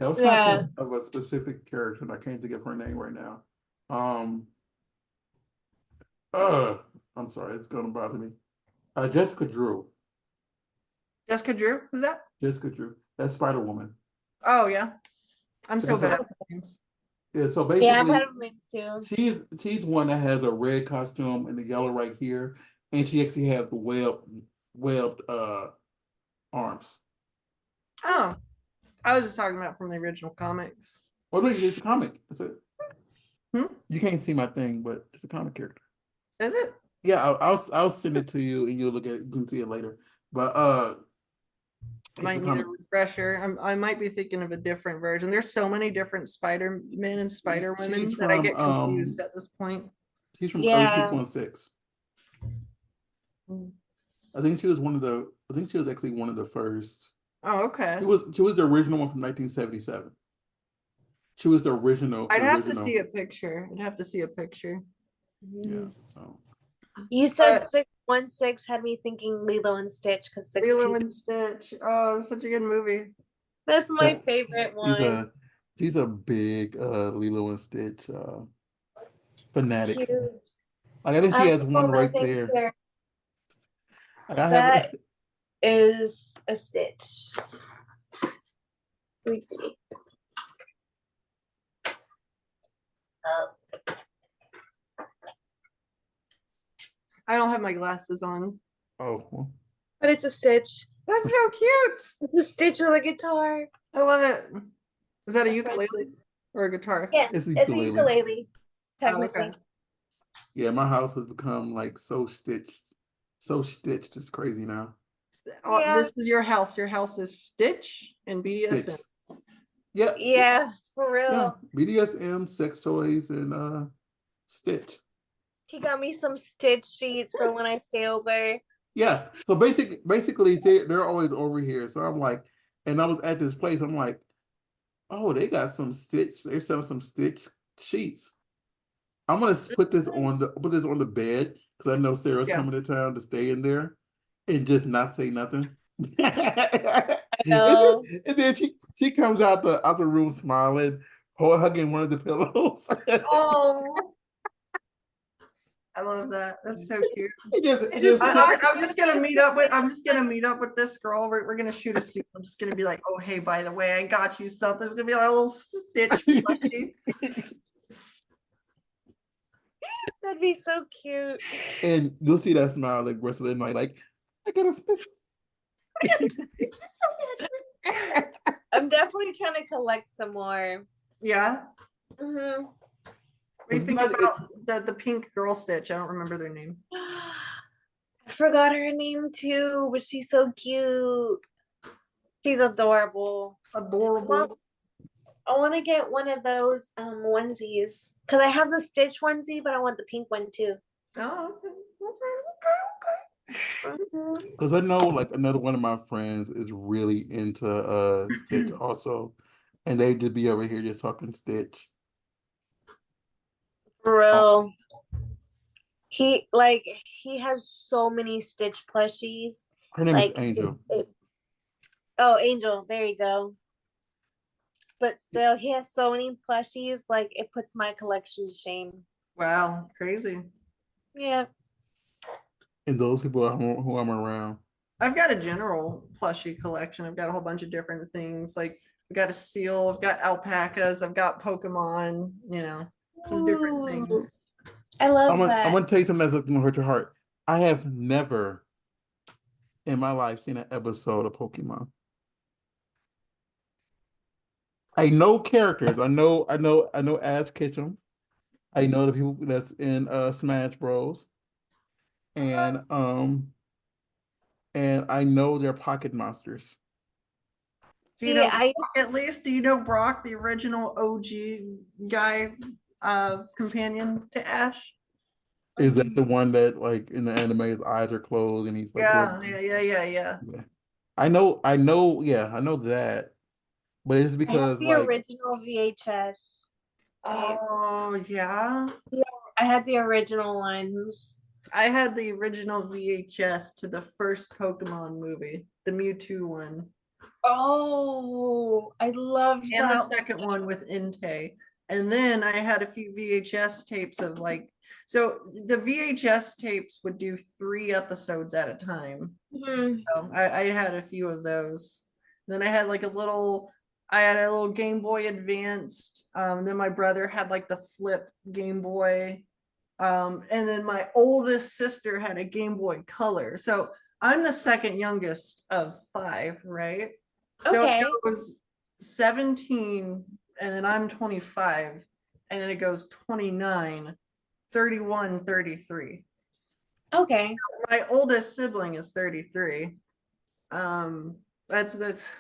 I was trying to think of a specific character and I can't think of her name right now. I'm sorry, it's gonna bother me. Jessica Drew. Jessica Drew? Who's that? Jessica Drew. That's Spider Woman. Oh yeah. I'm so bad at names. Yeah, so basically I've had names too. She's one that has a red costume and the yellow right here, and she actually has the webbed arms. Oh. I was just talking about from the original comics. Oh no, it's a comic. That's it. You can't see my thing, but it's a comic character. Is it? Yeah, I'll send it to you and you'll look at it. You can see it later. But might need a refresher. I might be thinking of a different version. There's so many different Spider-Men and Spider-Women that I get confused at this point. She's from Earth 616. I think she was actually one of the first. Oh, okay. She was the original one from 1977. She was the original. I'd have to see a picture. Yeah. So. You said 616 had me thinking Lilo and Stitch because Lilo and Stitch. Oh, such a good movie. That's my favorite one. She's a big Lilo and Stitch fanatic. Cute. Like I think she has one right there. That is a Stitch. Let me see. I don't have my glasses on. Oh. Well. But it's a Stitch. That's so cute. It's a Stitch with a guitar. I love it. Is that a ukulele or a guitar? Yes, it's a ukulele. Technically. Oh, okay. Yeah, my house has become like so stitched. It's crazy now. This is your house. Your house is Stitch and BDSM. Stitch. Yep. Yeah, for real. Yeah. BDSM, sex toys, and Stitch. He got me some Stitch sheets for when I stay over. Yeah. So basically, they're always over here. So I'm like, and I was at this place. I'm like, oh, they got some Stitch. They're selling some Stitch sheets. I'm gonna put this on the bed because I know Sarah's coming to town to stay in there, and just not say nothing. And then she comes out the room smiling, hugging one of the pillows. Oh, I love that. That's so cute. I'm just gonna meet up with this girl. We're gonna shoot a scene. I'm just gonna be like, oh hey, by the way, I got you something. There's gonna be like a little Stitch plushie. That'd be so cute. And you'll see that smile like rest of the night, like I got a Stitch. I'm definitely trying to collect some more. Yeah. Mm-hmm. What do you think about the pink girl Stitch? I don't remember their name. I forgot her name too, but she's so cute. She's adorable. Adorable. I want to get one of those onesies because I have the Stitch onesie, but I want the pink one too. Oh, okay. Because I know like another one of my friends is really into Stitch also, and they just be over here just talking Stitch. For real. He has so many Stitch plushies. Her name is Angel. Angel. There you go. But still, he has so many plushies. Like it puts my collection to shame. Wow, crazy. Yeah. And those people who I'm around. I've got a general plushie collection. I've got a whole bunch of different things. Like I've got a seal. I've got alpacas. I've got Pokemon. Just different things. I love that. I want to tell you something that's going to hurt your heart. I have never in my life seen an episode of Pokemon. I know characters. I know Ash Ketchum. I know the people that's in Smash Bros. And I know they're pocket monsters. Do you know at least? Do you know Brock, the original OG guy, companion to Ash? Is that the one that like in the anime his eyes are closed and he's like yeah. I know that. But it's because I had the original VHS. Oh yeah. Yeah, I had the original ones. I had the original VHS to the first Pokemon movie, the Mewtwo one. Oh, I love that. And the second one with Entei. And then I had a few VHS tapes of so the VHS tapes would do 3 episodes at a time. Mm-hmm. So I had a few of those. Then I had a little Game Boy Advanced. Then my brother had the flip Game Boy. And then my oldest sister had a Game Boy Color. So I'm the second youngest of 5, right? So okay. It goes 17, and then I'm 25, and then it goes 29, 31, 33. Okay. My oldest sibling is 33. That's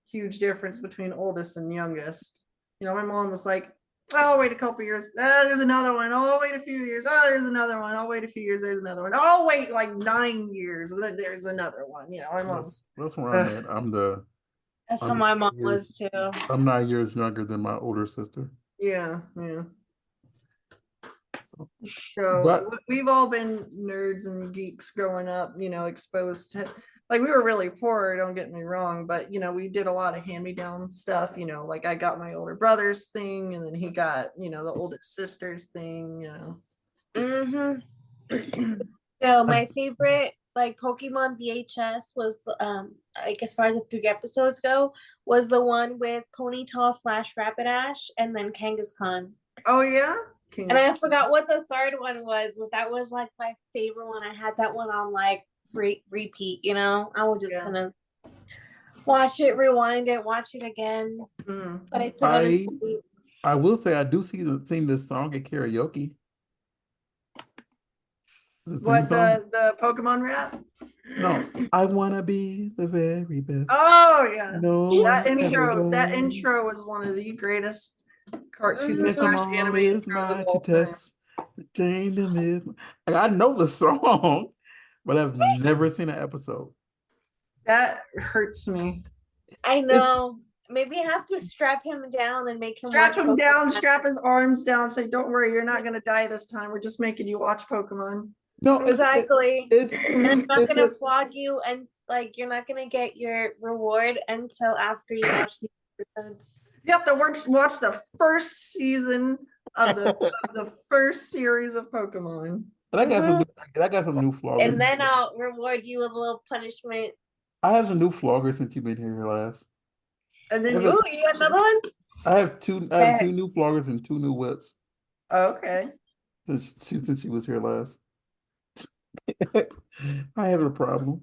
huge difference between oldest and youngest. My mom was like, oh, wait a couple years. There's another one. Oh, wait a few years. Oh, there's another one. Oh, wait a few years. There's another one. Oh, wait, 9 years. There's another one. My mom's. That's where I'm at. That's how my mom was too. I'm 9 years younger than my older sister. Yeah. So we've all been nerds and geeks growing up, exposed to we were really poor, don't get me wrong, but we did a lot of hand-me-down stuff, I got my older brother's thing, and then he got the oldest sister's thing. Mm-hmm. So my favorite Pokemon VHS was as far as the 3 episodes go, was the one with Ponyta / Rapidash and then Kangaskhan. Oh yeah. And I forgot what the third one was, but that was my favorite one. I had that one on repeat, I would just kind of watch it, rewind it, watch it again. But I will say I do sing this song at karaoke. What, the Pokemon rap? No, I wanna be the very best. Oh yeah. No, that intro was one of the greatest cartoons / animated shows of all time. Kingdom is. Like, I know the song, but I've never seen an episode. That hurts me. I know. Maybe I have to strap him down and make him strap watch him down, Pokemon. strap his arms down, say, "Don't worry, you're not gonna die this time. We're just making you watch Pokemon." No, exactly. And I'm not gonna it's flog you, and like you're not gonna get your reward until after you watch the episodes. You have to watch the first season of the first series of Pokemon. But I got some new floggers. And then I'll reward you with a little punishment. I have some new floggers since you've been here last. And then you got another one? I have two new floggers and 2 new whips. Okay. Since she was here last. I have a problem.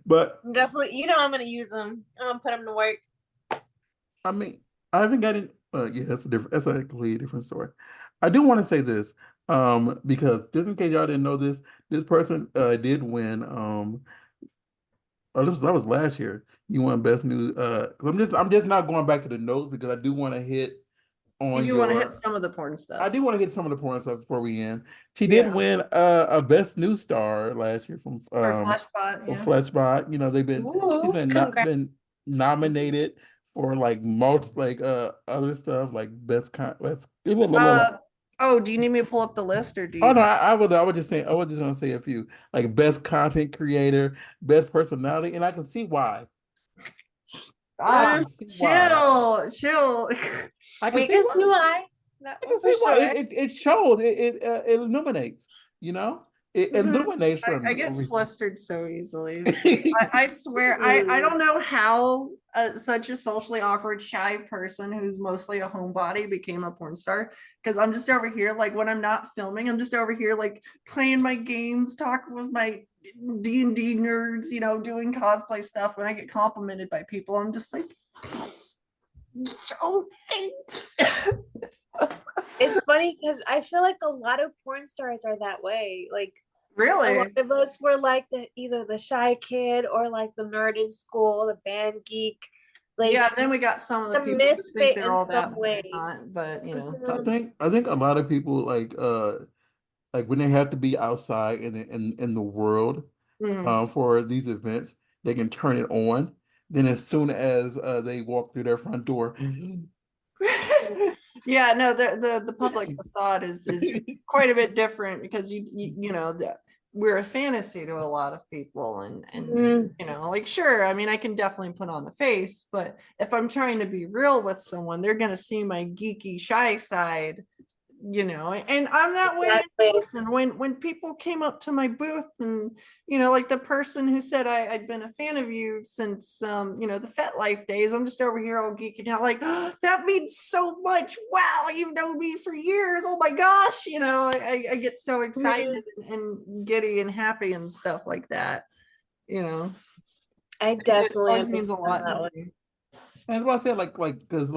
But definitely, I'm gonna use them. I'm gonna put them to work. I mean, I haven't gotten yeah, that's a completely different story. I do want to say this, because just in case y'all didn't know this person did win that was last year. You won best new I'm just not going back to the notes because I do want to hit on you want to hit some of the porn stuff. I do want to hit some of the porn stuff before we end. She did win a best new star last year from Flashbot. Flashbot. She's been nominated for like other stuff like best oh, do you need me to pull up the list or do you? Oh no, I was just gonna say a few like best content creator, best personality, and I can see why. Chill. I can see why. I can see why. It shows. It illuminates. It illuminates for me. I get flustered so easily. I swear, I don't know how such a socially awkward, shy person who's mostly a homebody became a porn star. Because I'm just over here, like when I'm not filming, I'm just over here like playing my games, talking with my D&D nerds, doing cosplay stuff. When I get complimented by people, I'm just like, oh, thanks. It's funny because I feel like a lot of porn stars are that way. Like, really, a lot of us were like either the shy kid or like the nerd in school, the band geek. Like, yeah, then we got some of the people who think they're all that way. But I think a lot of people like when they have to be outside in the world for these events, they can turn it on. Then as soon as they walk through their front door. Yeah, no, the public facade is quite a bit different because we're a fantasy to a lot of people and like, sure, I mean, I can definitely put on the face, but if I'm trying to be real with someone, they're gonna see my geeky shy side, and I'm that way in person. When people came up to my booth and like the person who said I'd been a fan of you since the FetLife days, I'm just over here all geeking out like, oh, that means so much, wow, you've known me for years, oh my gosh, I get so excited and giddy and happy and stuff like that. I definitely it means a lot to me. That's why I said because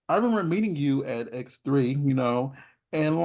I remember meeting you at X3, and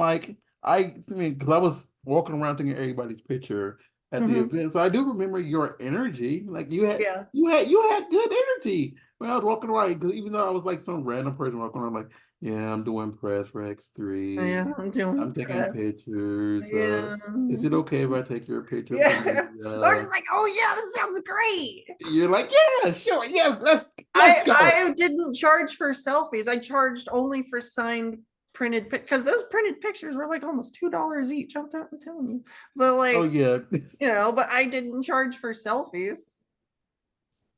I mean, because I was walking around taking everybody's picture at the event, so I do remember your energy. Like you had good energy when I was walking around. Because even though I was like some random person walking around, like, yeah, I'm doing press for X3. Yeah, I'm taking pictures. Yeah. Is it okay if I take your picture? Yeah. I'm just like, oh yeah, that sounds great. You're like, yeah, sure, yeah, let's go. I didn't charge for selfies. I charged only for signed printed because those printed pictures were like almost $2 each. I'm telling you, but like, oh yeah, but I didn't charge for selfies.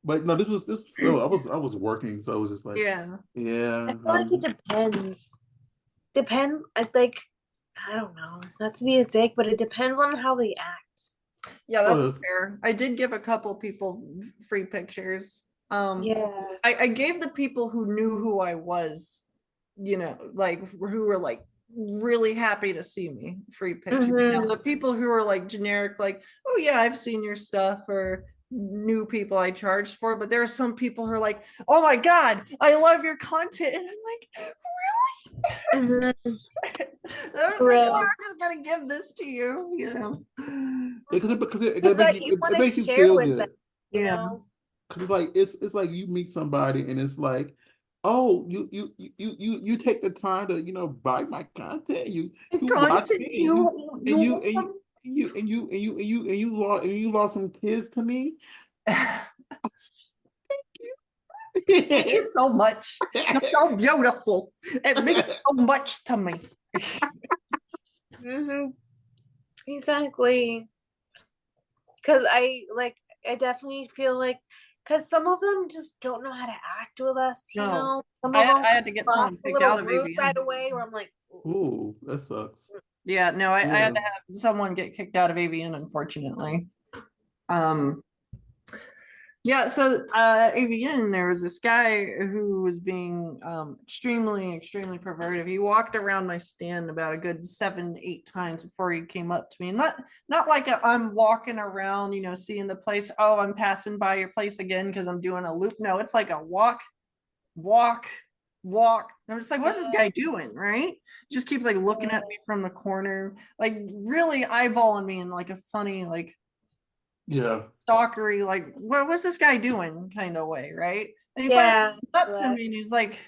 But no, this was I was working, so I was just like, yeah. I feel like it depends. I think, I don't know, not to be a dick, but it depends on how they act. Yeah, that's fair. I did give a couple people free pictures. I gave the people who knew who I was, like who were like really happy to see me free pictures. Now, the people who were like generic, like, oh yeah, I've seen your stuff, or new people I charged for, but there are some people who are like, oh my god, I love your content, and I'm like, really? I was like, oh, I'm just gonna give this to you, because it makes you feel good. Yeah. Because it's like you meet somebody and it's like oh, you take the time to, you know, buy my content. You watch Content, it, you awesome. and you lost some kids to me. Thank you so much. You're so beautiful. It means so much to me. Exactly. Because I definitely feel like, because some of them just don't know how to act with us, you know? Some of them I had to get someone kicked out of rude AVN right away, where I'm like, Ooh, that sucks. Yeah, no, I Yeah. had to have someone get kicked out of AVN, unfortunately. Yeah, so AVN, there was this guy who was being extremely perverted. He walked around my stand about a good 7, 8 times before he came up to me. Not like I'm walking around, you know, seeing the place. Oh, I'm passing by your place again because I'm doing a loop. No, it's like a walk, walk, walk. And I'm just like, what's this guy doing? Right? Just keeps like looking at me from the corner, like really eyeballing me in like a funny, like, Yeah. stalkery, like, what was this guy doing kind of way, right? And he finally yeah. comes up to me and he's like,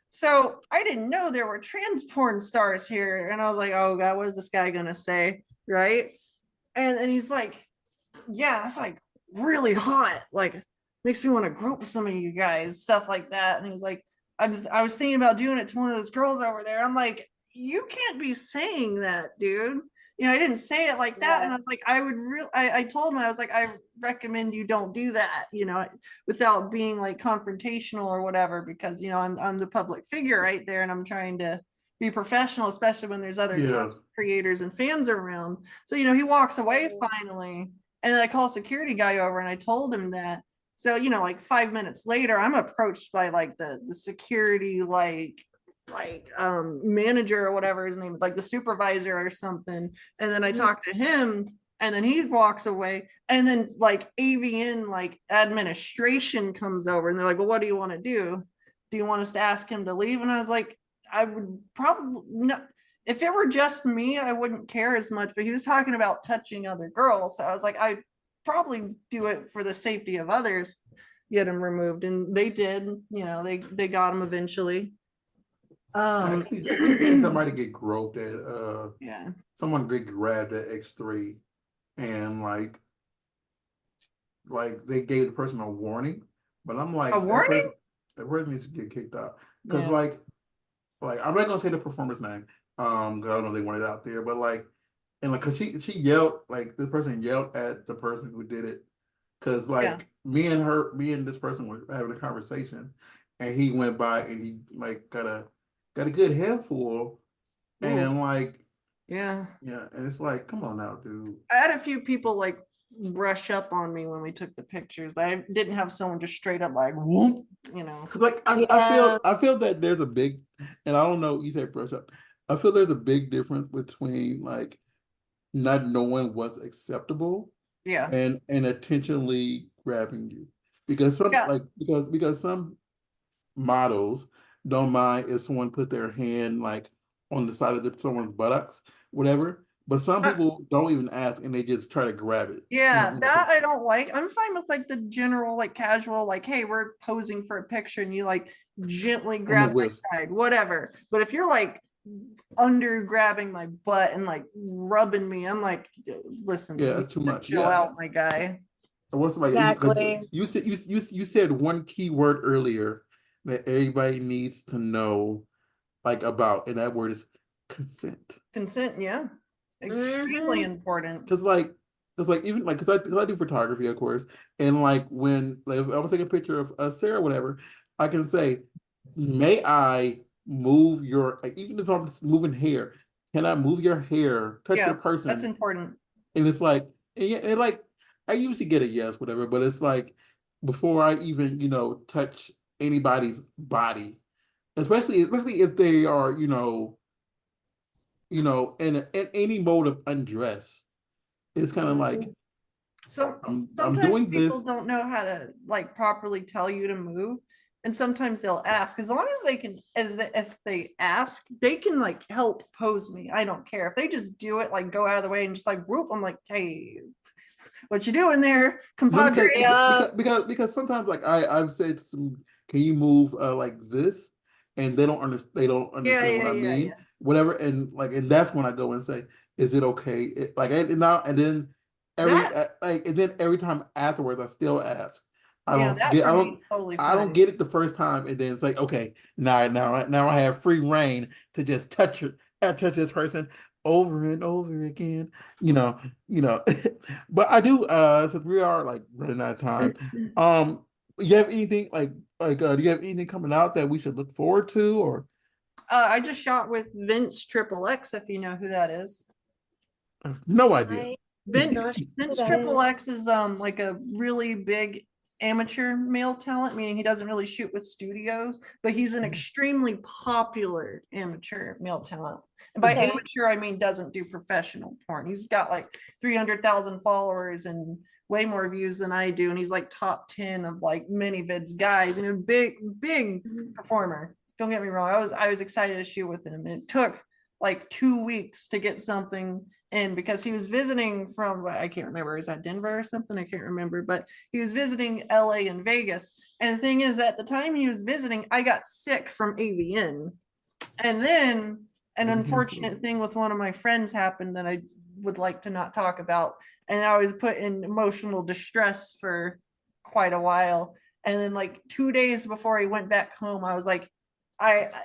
so I didn't know there were trans porn stars here. And I was like, oh God, what is this guy gonna say? Right. And he's like, yeah, that's like really hot. Like, makes me want to grope with some of you guys, stuff like that. And he was like, I was thinking about doing it to one of those girls over there. I'm like, you can't be saying that, dude. You know, I didn't say it like that. And I was like, I told him, I was like, I recommend you don't do that, you know, without being like confrontational or whatever, because, you know, I'm the public figure right there and I'm trying to be professional, especially when there's other creators and fans around. So, you know, he walks away finally. And I call security guy over and I told him that. So, you know, like 5 minutes later, I'm approached by like the security, manager or whatever his name is, like the supervisor or something. And then I talk to him and then he walks away. And then like AVN, like administration comes over and they're like, well, what do you want to do? Do you want us to ask him to leave? And I was like, I would probably not. If it were just me, I wouldn't care as much, but he was talking about touching other girls. So I was like, I'd probably do it for the safety of others, get him removed. And they did, you know, they got him eventually. I actually seen somebody get groped at yeah. Someone get grabbed at X3 and like they gave the person a warning, but I'm like, a warning? That person needs to get kicked out. Because like I'm not gonna say the performer's name, because I don't know if they want it out there, but like, and like, cause she yelled, like this person yelled at the person who did it, cause like me and this person were having a conversation, and he went by and he like got a good handful, and like yeah, and it's like, come on now, dude. I had a few people like brush up on me when we took the pictures, but I didn't have someone just straight up like whoop, you know. Like I feel that there's a big, and I don't know, you say brush up. I feel there's a big difference between like not knowing what's acceptable, and intentionally grabbing you, because some because some models don't mind if someone puts their hand like on the side of someone's buttocks, whatever. But some people don't even ask and they just try to grab it. Yeah, that I don't like. I'm fine with like the general, like casual, like, hey, we're posing for a picture and you like gently grab my side, whatever. But if you're like under grabbing my butt and like rubbing me, I'm like, listen, yeah, it's too much. Chill out, my guy. What's like you said you said one key word earlier that everybody needs to know like about, and that word is consent. Consent, yeah. Extremely important. Because even like because I do photography, of course, and like when like if I was taking a picture of Sarah, whatever, I can say, may I move your, like, even if I'm moving hair, can I move your hair, touch your person? That's important. And it's like, and like I usually get a yes, whatever, but it's like before I even, you know, touch anybody's body, especially if they are, in any mode of undress, it's kind of like, so I'm sometimes doing people this. don't know how to like properly tell you to move, and sometimes they'll ask. As long as they can, if they ask, they can like help pose me. I don't care if they just do it, like go out of the way and just like whoop. I'm like, hey, what you doing there, compadre? Because sometimes like I've said to some can you move like this? And they don't understand. They don't understand what I mean. Whatever, and that's when I go and say, "Is it okay?" And then every time afterwards, I still ask. I don't get. I don't get it the first time, and then it's like, okay, now I have free reign to just touch this person over and over again. You know, you know. But I do. Since we are like running out of time, you have anything do you have anything coming out that we should look forward to, or? I just shot with Vince Triple X, if you know who that is. No idea. Vince Triple X is like a really big amateur male talent, meaning he doesn't really shoot with studios, but he's an extremely popular amateur male talent. And by amateur, I mean doesn't do professional porn. He's got like 300,000 followers and way more views than I do, and he's like top 10 of like ManyVids guys, and a big performer. Don't get me wrong, I was excited to shoot with him. It took like 2 weeks to get something in because he was visiting from, I can't remember, is that Denver or something? I can't remember, but he was visiting LA and Vegas. And the thing is, at the time he was visiting, I got sick from AVN. And then an unfortunate thing with one of my friends happened that I would like to not talk about. And I was put in emotional distress for quite a while. And then like 2 days before he went back home, I was like,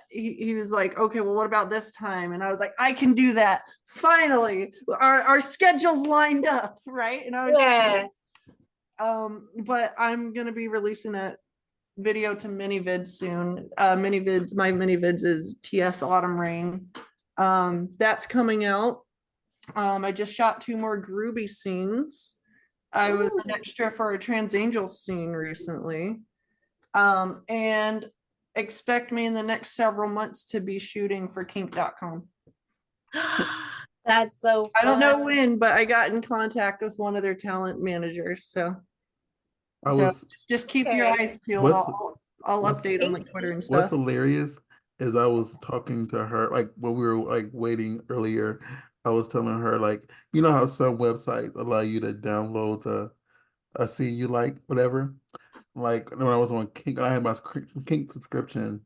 he was like, okay, well, what about this time? And I was like, I can do that. Finally, our schedules lined up, right? And I was but I'm gonna be releasing that video to ManyVids soon. My ManyVids is TS Autumn Rain. That's coming out. I just shot 2 more Groovy scenes. I was an extra for a Trans Angel scene recently. And expect me in the next several months to be shooting for kink.com. That's so fun. I don't know when, but I got in contact with one of their talent managers. So just keep your eyes peeled. I'll update on like Twitter and stuff. What's hilarious is I was talking to her, like when we were like waiting earlier, I was telling her, like, you know how some websites allow you to download a scene you like, whatever. Like when I was on Kink, I had my Kink subscription.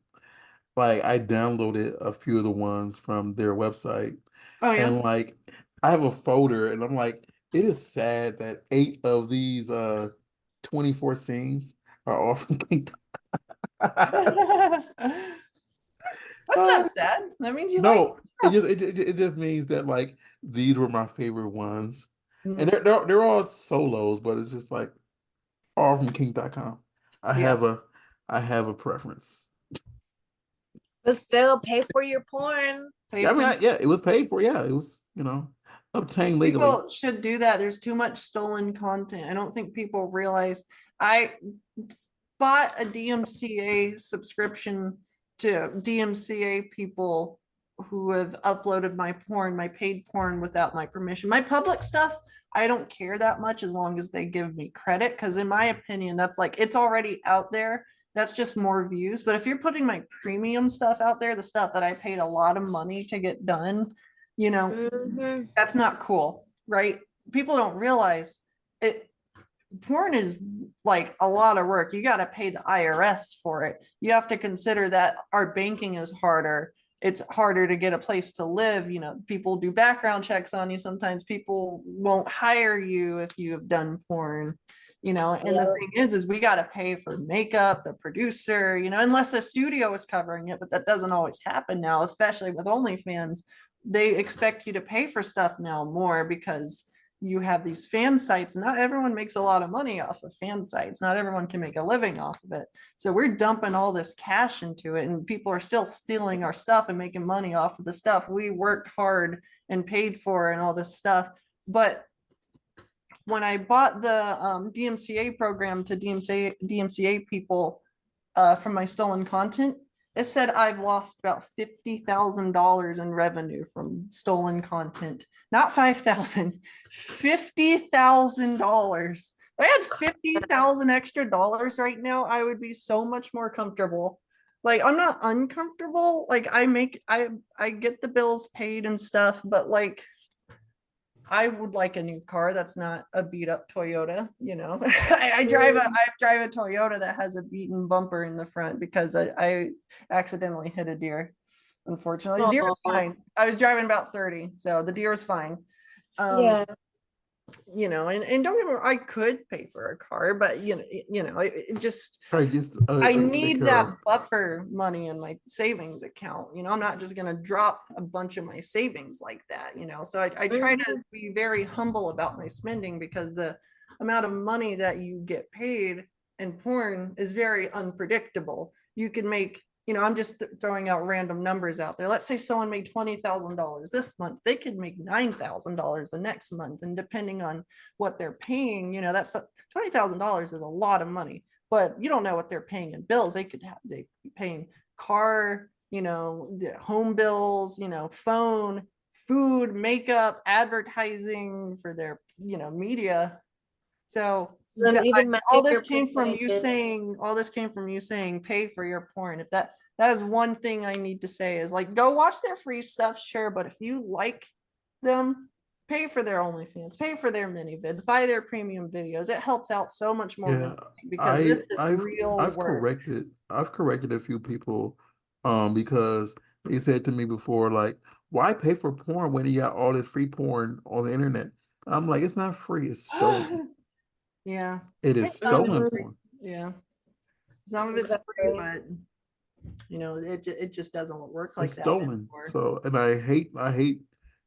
Like I downloaded a few of the ones from their website. Oh yeah. And like I have a folder, and I'm like, it is sad that 8 of these 24 scenes are all from Kink. That's not sad. That means you like it just means that like these were my favorite ones. And they're all solos, but it's just like all from kink.com. I have a preference. But still, pay for your porn. It was paid for. Yeah, it was, obtained legally. People should do that. There's too much stolen content. I don't think people realize. I bought a DMCA subscription to DMCA people who have uploaded my paid porn without my permission. My public stuff, I don't care that much as long as they give me credit, because in my opinion, that's like, it's already out there. That's just more views. But if you're putting my premium stuff out there, the stuff that I paid a lot of money to get done, that's not cool, right? People don't realize it. Porn is like a lot of work. You got to pay the IRS for it. You have to consider that our banking is harder. It's harder to get a place to live. People do background checks on you. Sometimes people won't hire you if you have done porn, and the thing is we got to pay for makeup, the producer, unless a studio is covering it, but that doesn't always happen now, especially with OnlyFans. They expect you to pay for stuff now more because you have these fan sites. Not everyone makes a lot of money off of fan sites. Not everyone can make a living off of it. So we're dumping all this cash into it, and people are still stealing our stuff and making money off of the stuff we worked hard and paid for and all this stuff. But when I bought the DMCA program to DMCA people from my stolen content, it said I've lost about $50,000 in revenue from stolen content. Not $5,000, $50,000. If I had 50,000 extra dollars right now, I would be so much more comfortable. Like, I'm not uncomfortable. Like, I get the bills paid and stuff, but like, I would like a new car that's not a beat up Toyota, you know. I drive a Toyota that has a beaten bumper in the front because I accidentally hit a deer. Unfortunately, the deer is fine. I was driving about 30, so the deer is fine. Yeah. You know, and don't get me wrong, I could pay for a car, but it just I need that buffer money in my savings account. You know, I'm not just gonna drop a bunch of my savings like that, you know. So I try to be very humble about my spending because the amount of money that you get paid in porn is very unpredictable. You can make, you know, I'm just throwing out random numbers out there. Let's say someone made $20,000 this month, they could make $9,000 the next month. And depending on what they're paying, you know, that's $20,000 is a lot of money, but you don't know what they're paying in bills. They be paying car, you know, the home bills, you know, phone, food, makeup, advertising for their, you know, media. So all this came from you saying pay for your porn. If that is one thing I need to say is like, go watch their free stuff, sure, but if you like them, pay for their OnlyFans, pay for their mini vids, buy their premium videos. It helps out so much more than because this is real work. I've corrected a few people because they said to me before, like, why pay for porn when you got all this free porn on the internet? I'm like, it's not free, it's stolen. Yeah. It is stolen porn. Yeah. Some of it's free, but you know, it just doesn't work like it's that stolen anymore. So, and I hate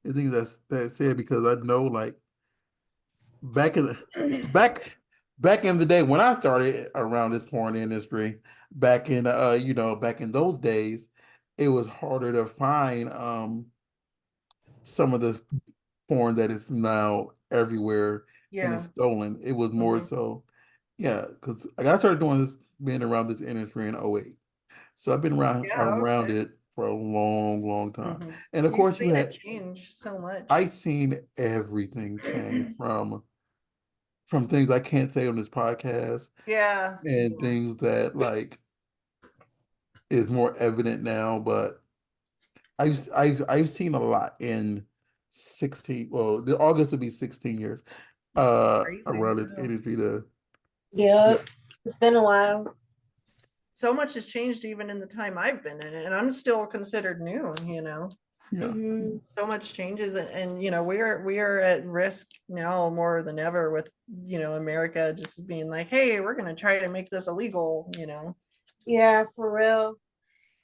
the things that's said because I know, like, back in the day when I started around this porn industry, back in back in those days, it was harder to find some of the porn that is now everywhere and it's stolen. It was more so, because I started doing this, being around this industry in 2008. So I've been around it for a long time. And of course you had changed so much. I've seen everything change from things I can't say on this podcast. Yeah. And things that like is more evident now, but I've seen a lot in 16, well, the August will be 16 years around this industry it's been a while. So much has changed even in the time I've been in it, and I'm still considered new, you know. So much changes, and you know, we are at risk now more than ever with, you know, America just being like, hey, we're going to try to make this illegal, you know. Yeah, for real.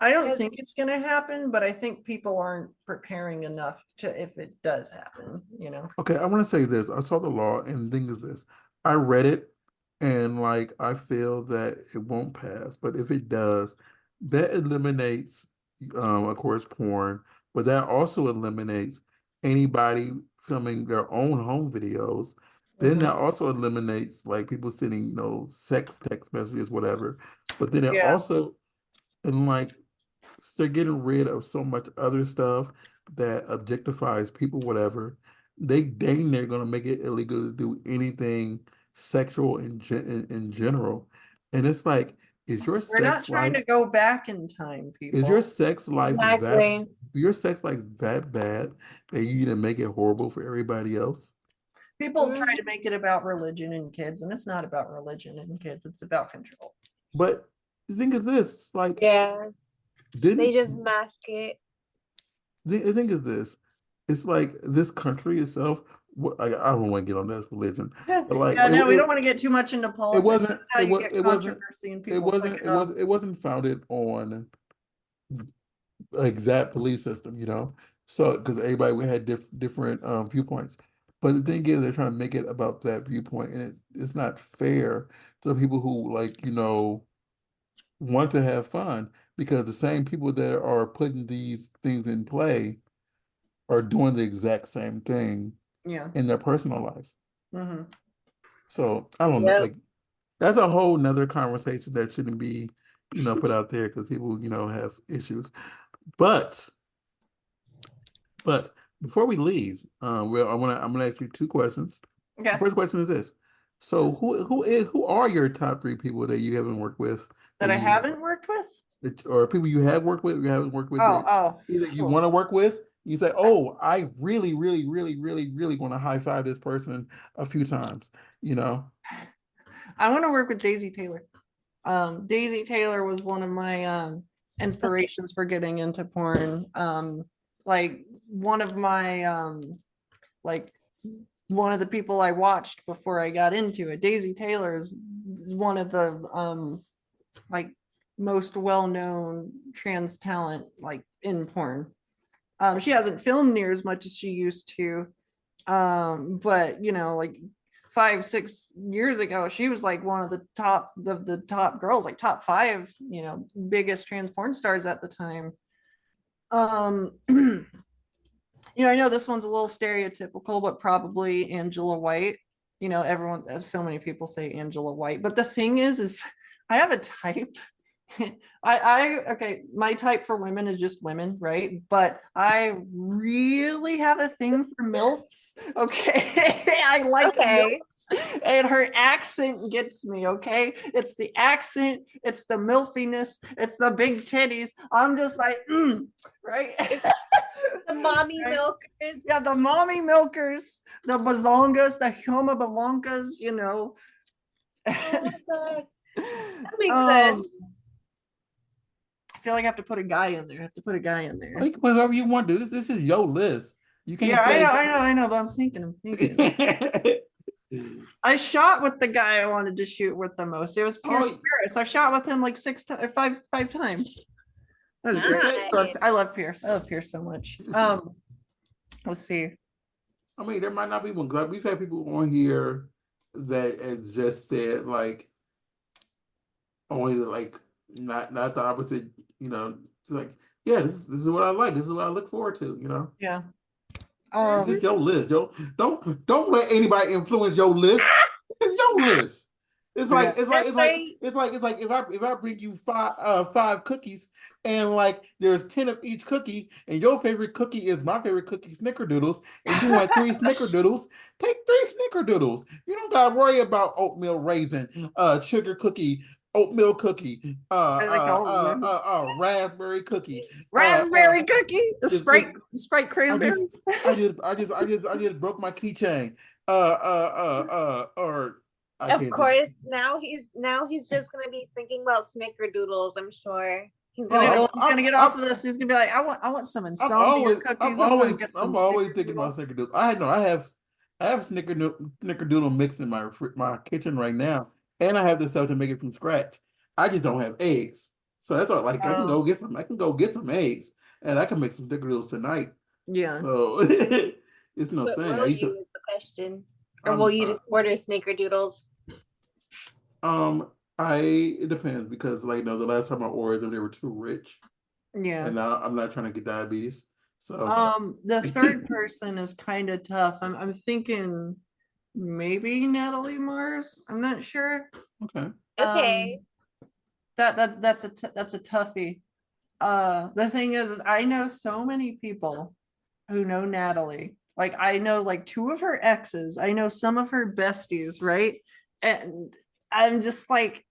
I don't think it's going to happen, but I think people aren't preparing enough to if it does happen, you know. Okay, I want to say this. I saw the law, and the thing is this. I read it, and like I feel that it won't pass, but if it does, that eliminates, of course, porn, but that also eliminates anybody filming their own home videos. Then that also eliminates like people sending, you know, sex text messages, whatever. But then it also, and like, they're getting rid of so much other stuff that objectifies people, whatever. They're gonna make it illegal to do anything sexual in general. And it's like, is your We're not trying to go back in time, people. Is your sex life that bad that you need to make it horrible for everybody else? People try to make it about religion and kids, and it's not about religion and kids, it's about control. But the thing is this, like, they just mask it. The thing is this, it's like this country itself. I don't want to get on that religion, but like, no, we don't want to get too much into politics. That's how you get controversy and people it wasn't founded on like that belief system, you know. So because everybody had different viewpoints, but the thing is, they're trying to make it about that viewpoint, and it's not fair to people who, like, you know, want to have fun, because the same people that are putting these things in play are doing the exact same thing in their personal life. So I don't know, like, that's a whole nother conversation that shouldn't be, you know, put out there because people, you know, have issues. But before we leave, I'm gonna ask you two questions. The first question is this: so who are your top 3 people that you haven't worked with? That I haven't worked with? Or people you have worked with, you haven't worked with? Either you want to work with, You say, "Oh, I really, really, really, really, really want to high five this person a few times." You know. I want to work with Daisy Taylor. Daisy Taylor was one of my inspirations for getting into porn. Like one of my like one of the people I watched before I got into it. Daisy Taylor is one of the like most well-known trans talent like in porn. She hasn't filmed near as much as she used to, but you know, like 5-6 years ago, she was like one of the top girls, like top 5, you know, biggest trans porn stars at the time. You know, I know this one's a little stereotypical, but probably Angela White. You know, everyone, so many people say Angela White, but the thing is I have a type. Okay, my type for women is just women, right? But I really have a thing for MILFs. Okay. I like MILFs. And her accent gets me, okay? It's the accent, it's the milfiness, it's the big titties. I'm just like, right? The mommy milkers. Yeah, the mommy milkers, the bazongas, the Homa Balankas, you know. Oh my God. That makes sense. I feel like I have to put a guy in there. I have to put a guy in there. Like whatever you want to do. This is your list. You can't yeah, say. I know, but I'm thinking. I shot with the guy I wanted to shoot with the most. It was Pierce Paris. I shot with him like five times. That was great. I love Pierce. I love Pierce so much. Let's see. I mean, there might not be one. Like we've had people on here that has just said like only like not the opposite. You know, it's like yeah, this is what I like. This is what I look forward to. You know. Yeah. This is your list. Don't let anybody influence your list. It's your list. It's like if I bring you five cookies and like there's 10 of each cookie and your favorite cookie is my favorite cookie, Snickerdoodles, and you want 3 Snickerdoodles, take 3 Snickerdoodles. You don't gotta worry about oatmeal raisin, sugar cookie, oatmeal cookie, raspberry cookie, the Sprite cranberry. I just broke my keychain. Of course, now he's just gonna be thinking about Snickerdoodles. I'm sure he's gonna get off of this. He's gonna be like, I want some insomnia cookies. I'm always thinking about Snickerdoodles. I have Snickerdoodle mix in my kitchen right now, and I have this stuff to make it from scratch. I just don't have eggs, so that's why I can go get some. I can go get some eggs, and I can make some Snickerdoodles tonight. Yeah. So it's no thing. Will you is the question, or will you just order Snickerdoodles? It depends because like the last time I ordered them, they were too rich. Yeah. And now I'm not trying to get diabetes. So the third person is kind of tough. I'm thinking maybe Natalie Mars. I'm not sure. Okay. That's a toughie. The thing is I know so many people who know Natalie. Like I know like 2 of her exes. I know some of her besties, right? And I'm just like,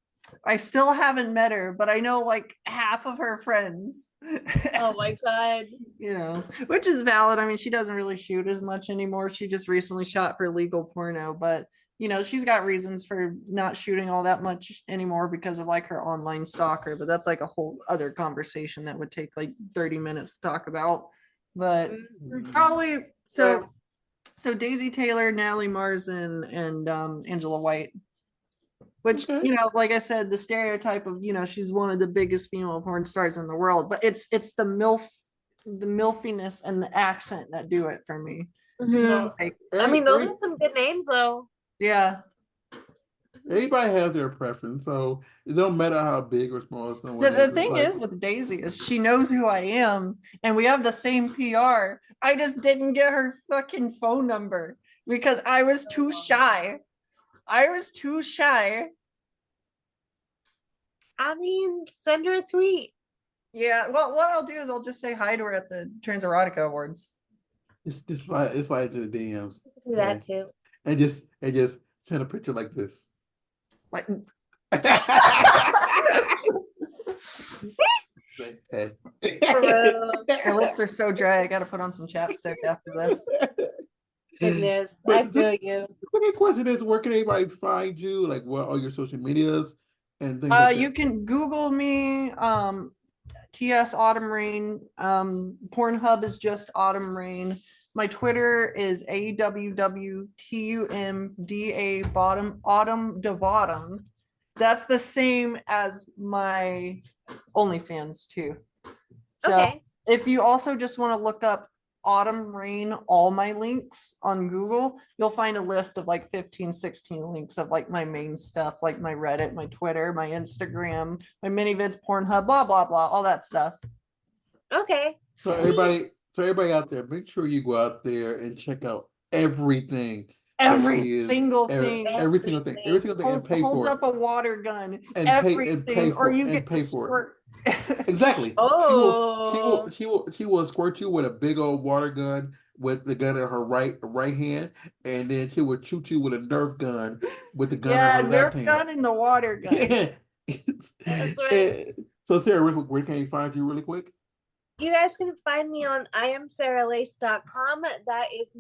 I still haven't met her, but I know like half of her friends. Oh my God. You know, which is valid. I mean, she doesn't really shoot as much anymore. She just recently shot for legal porno, but you know, she's got reasons for not shooting all that much anymore because of like her online stalker, but that's like a whole other conversation that would take like 30 minutes to talk about. But probably so Daisy Taylor, Natalie Mars, and Angela White. Which, you know, like I said, the stereotype of, you know, she's one of the biggest female porn stars in the world, but it's the milfiness and the accent that do it for me. Like, I mean, those are some good names though. Yeah. Everybody has their preference, so it don't matter how big or small someone is. The thing is with Daisy is she knows who I am and we have the same PR. I just didn't get her fucking phone number because I was too shy. I mean, send her a tweet. Yeah, well, what I'll do is I'll just say hi to her at the Trans Erotica Awards. It's like to the DMs. Do that too. And just send a picture like this. Like For real. My lips are so dry. I got to put on some chapstick after this. Goodness, I feel you. The question is, where can anybody find you? Like, what are your social medias and things like that? You can Google me, TS Autumn Rain. Pornhub is just Autumn Rain. My Twitter is AWWTUMDA bottom Autumn de bottom. That's the same as my OnlyFans too. So okay. If you also just want to look up Autumn Rain, all my links on Google, you'll find a list of like 15, 16 links of like my main stuff, like my Reddit, my Twitter, my Instagram, my mini vids, Pornhub, blah, blah, blah, all that stuff. Okay. So everybody out there, make sure you go out there and check out everything. Every single thing. Every single thing. Every single thing. And pay for it. Holds up a water gun. And everything. Or you get pay for it. Exactly. Oh. She will squirt you with a big old water gun with the gun in her right hand, and then she will shoot you with a Nerf gun with the gun in her left hand. Nerf gun and the water gun. That's right. So Sarah, where can you find you really quick? You guys can find me on iamsarahLace.com. That is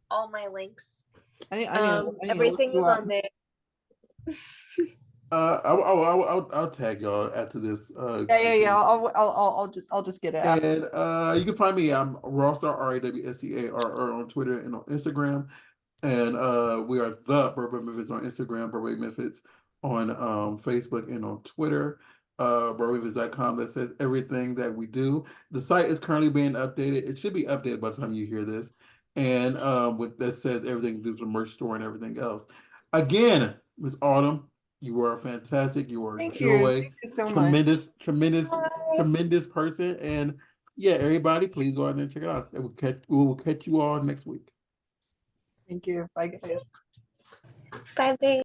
all my links. Everything is on there. I'll tag y'all after this. I'll just get it. And you can find me. I'm Rawstar, RAWSCARR on Twitter and on Instagram. And we are the Burbank Memphis on Instagram, Burbank Memphis on Facebook and on Twitter. BurbankMemphis.com that says everything that we do. The site is currently being updated. It should be updated by the time you hear this. And with that says everything to do with the merch store and everything else. Again, Ms. Autumn, you are fantastic. You are a joy. Thank you so tremendous, much. Tremendous person. And yeah, everybody, please go out and check it out. We will catch you all next week. Thank you. Bye, guys. Bye, babe.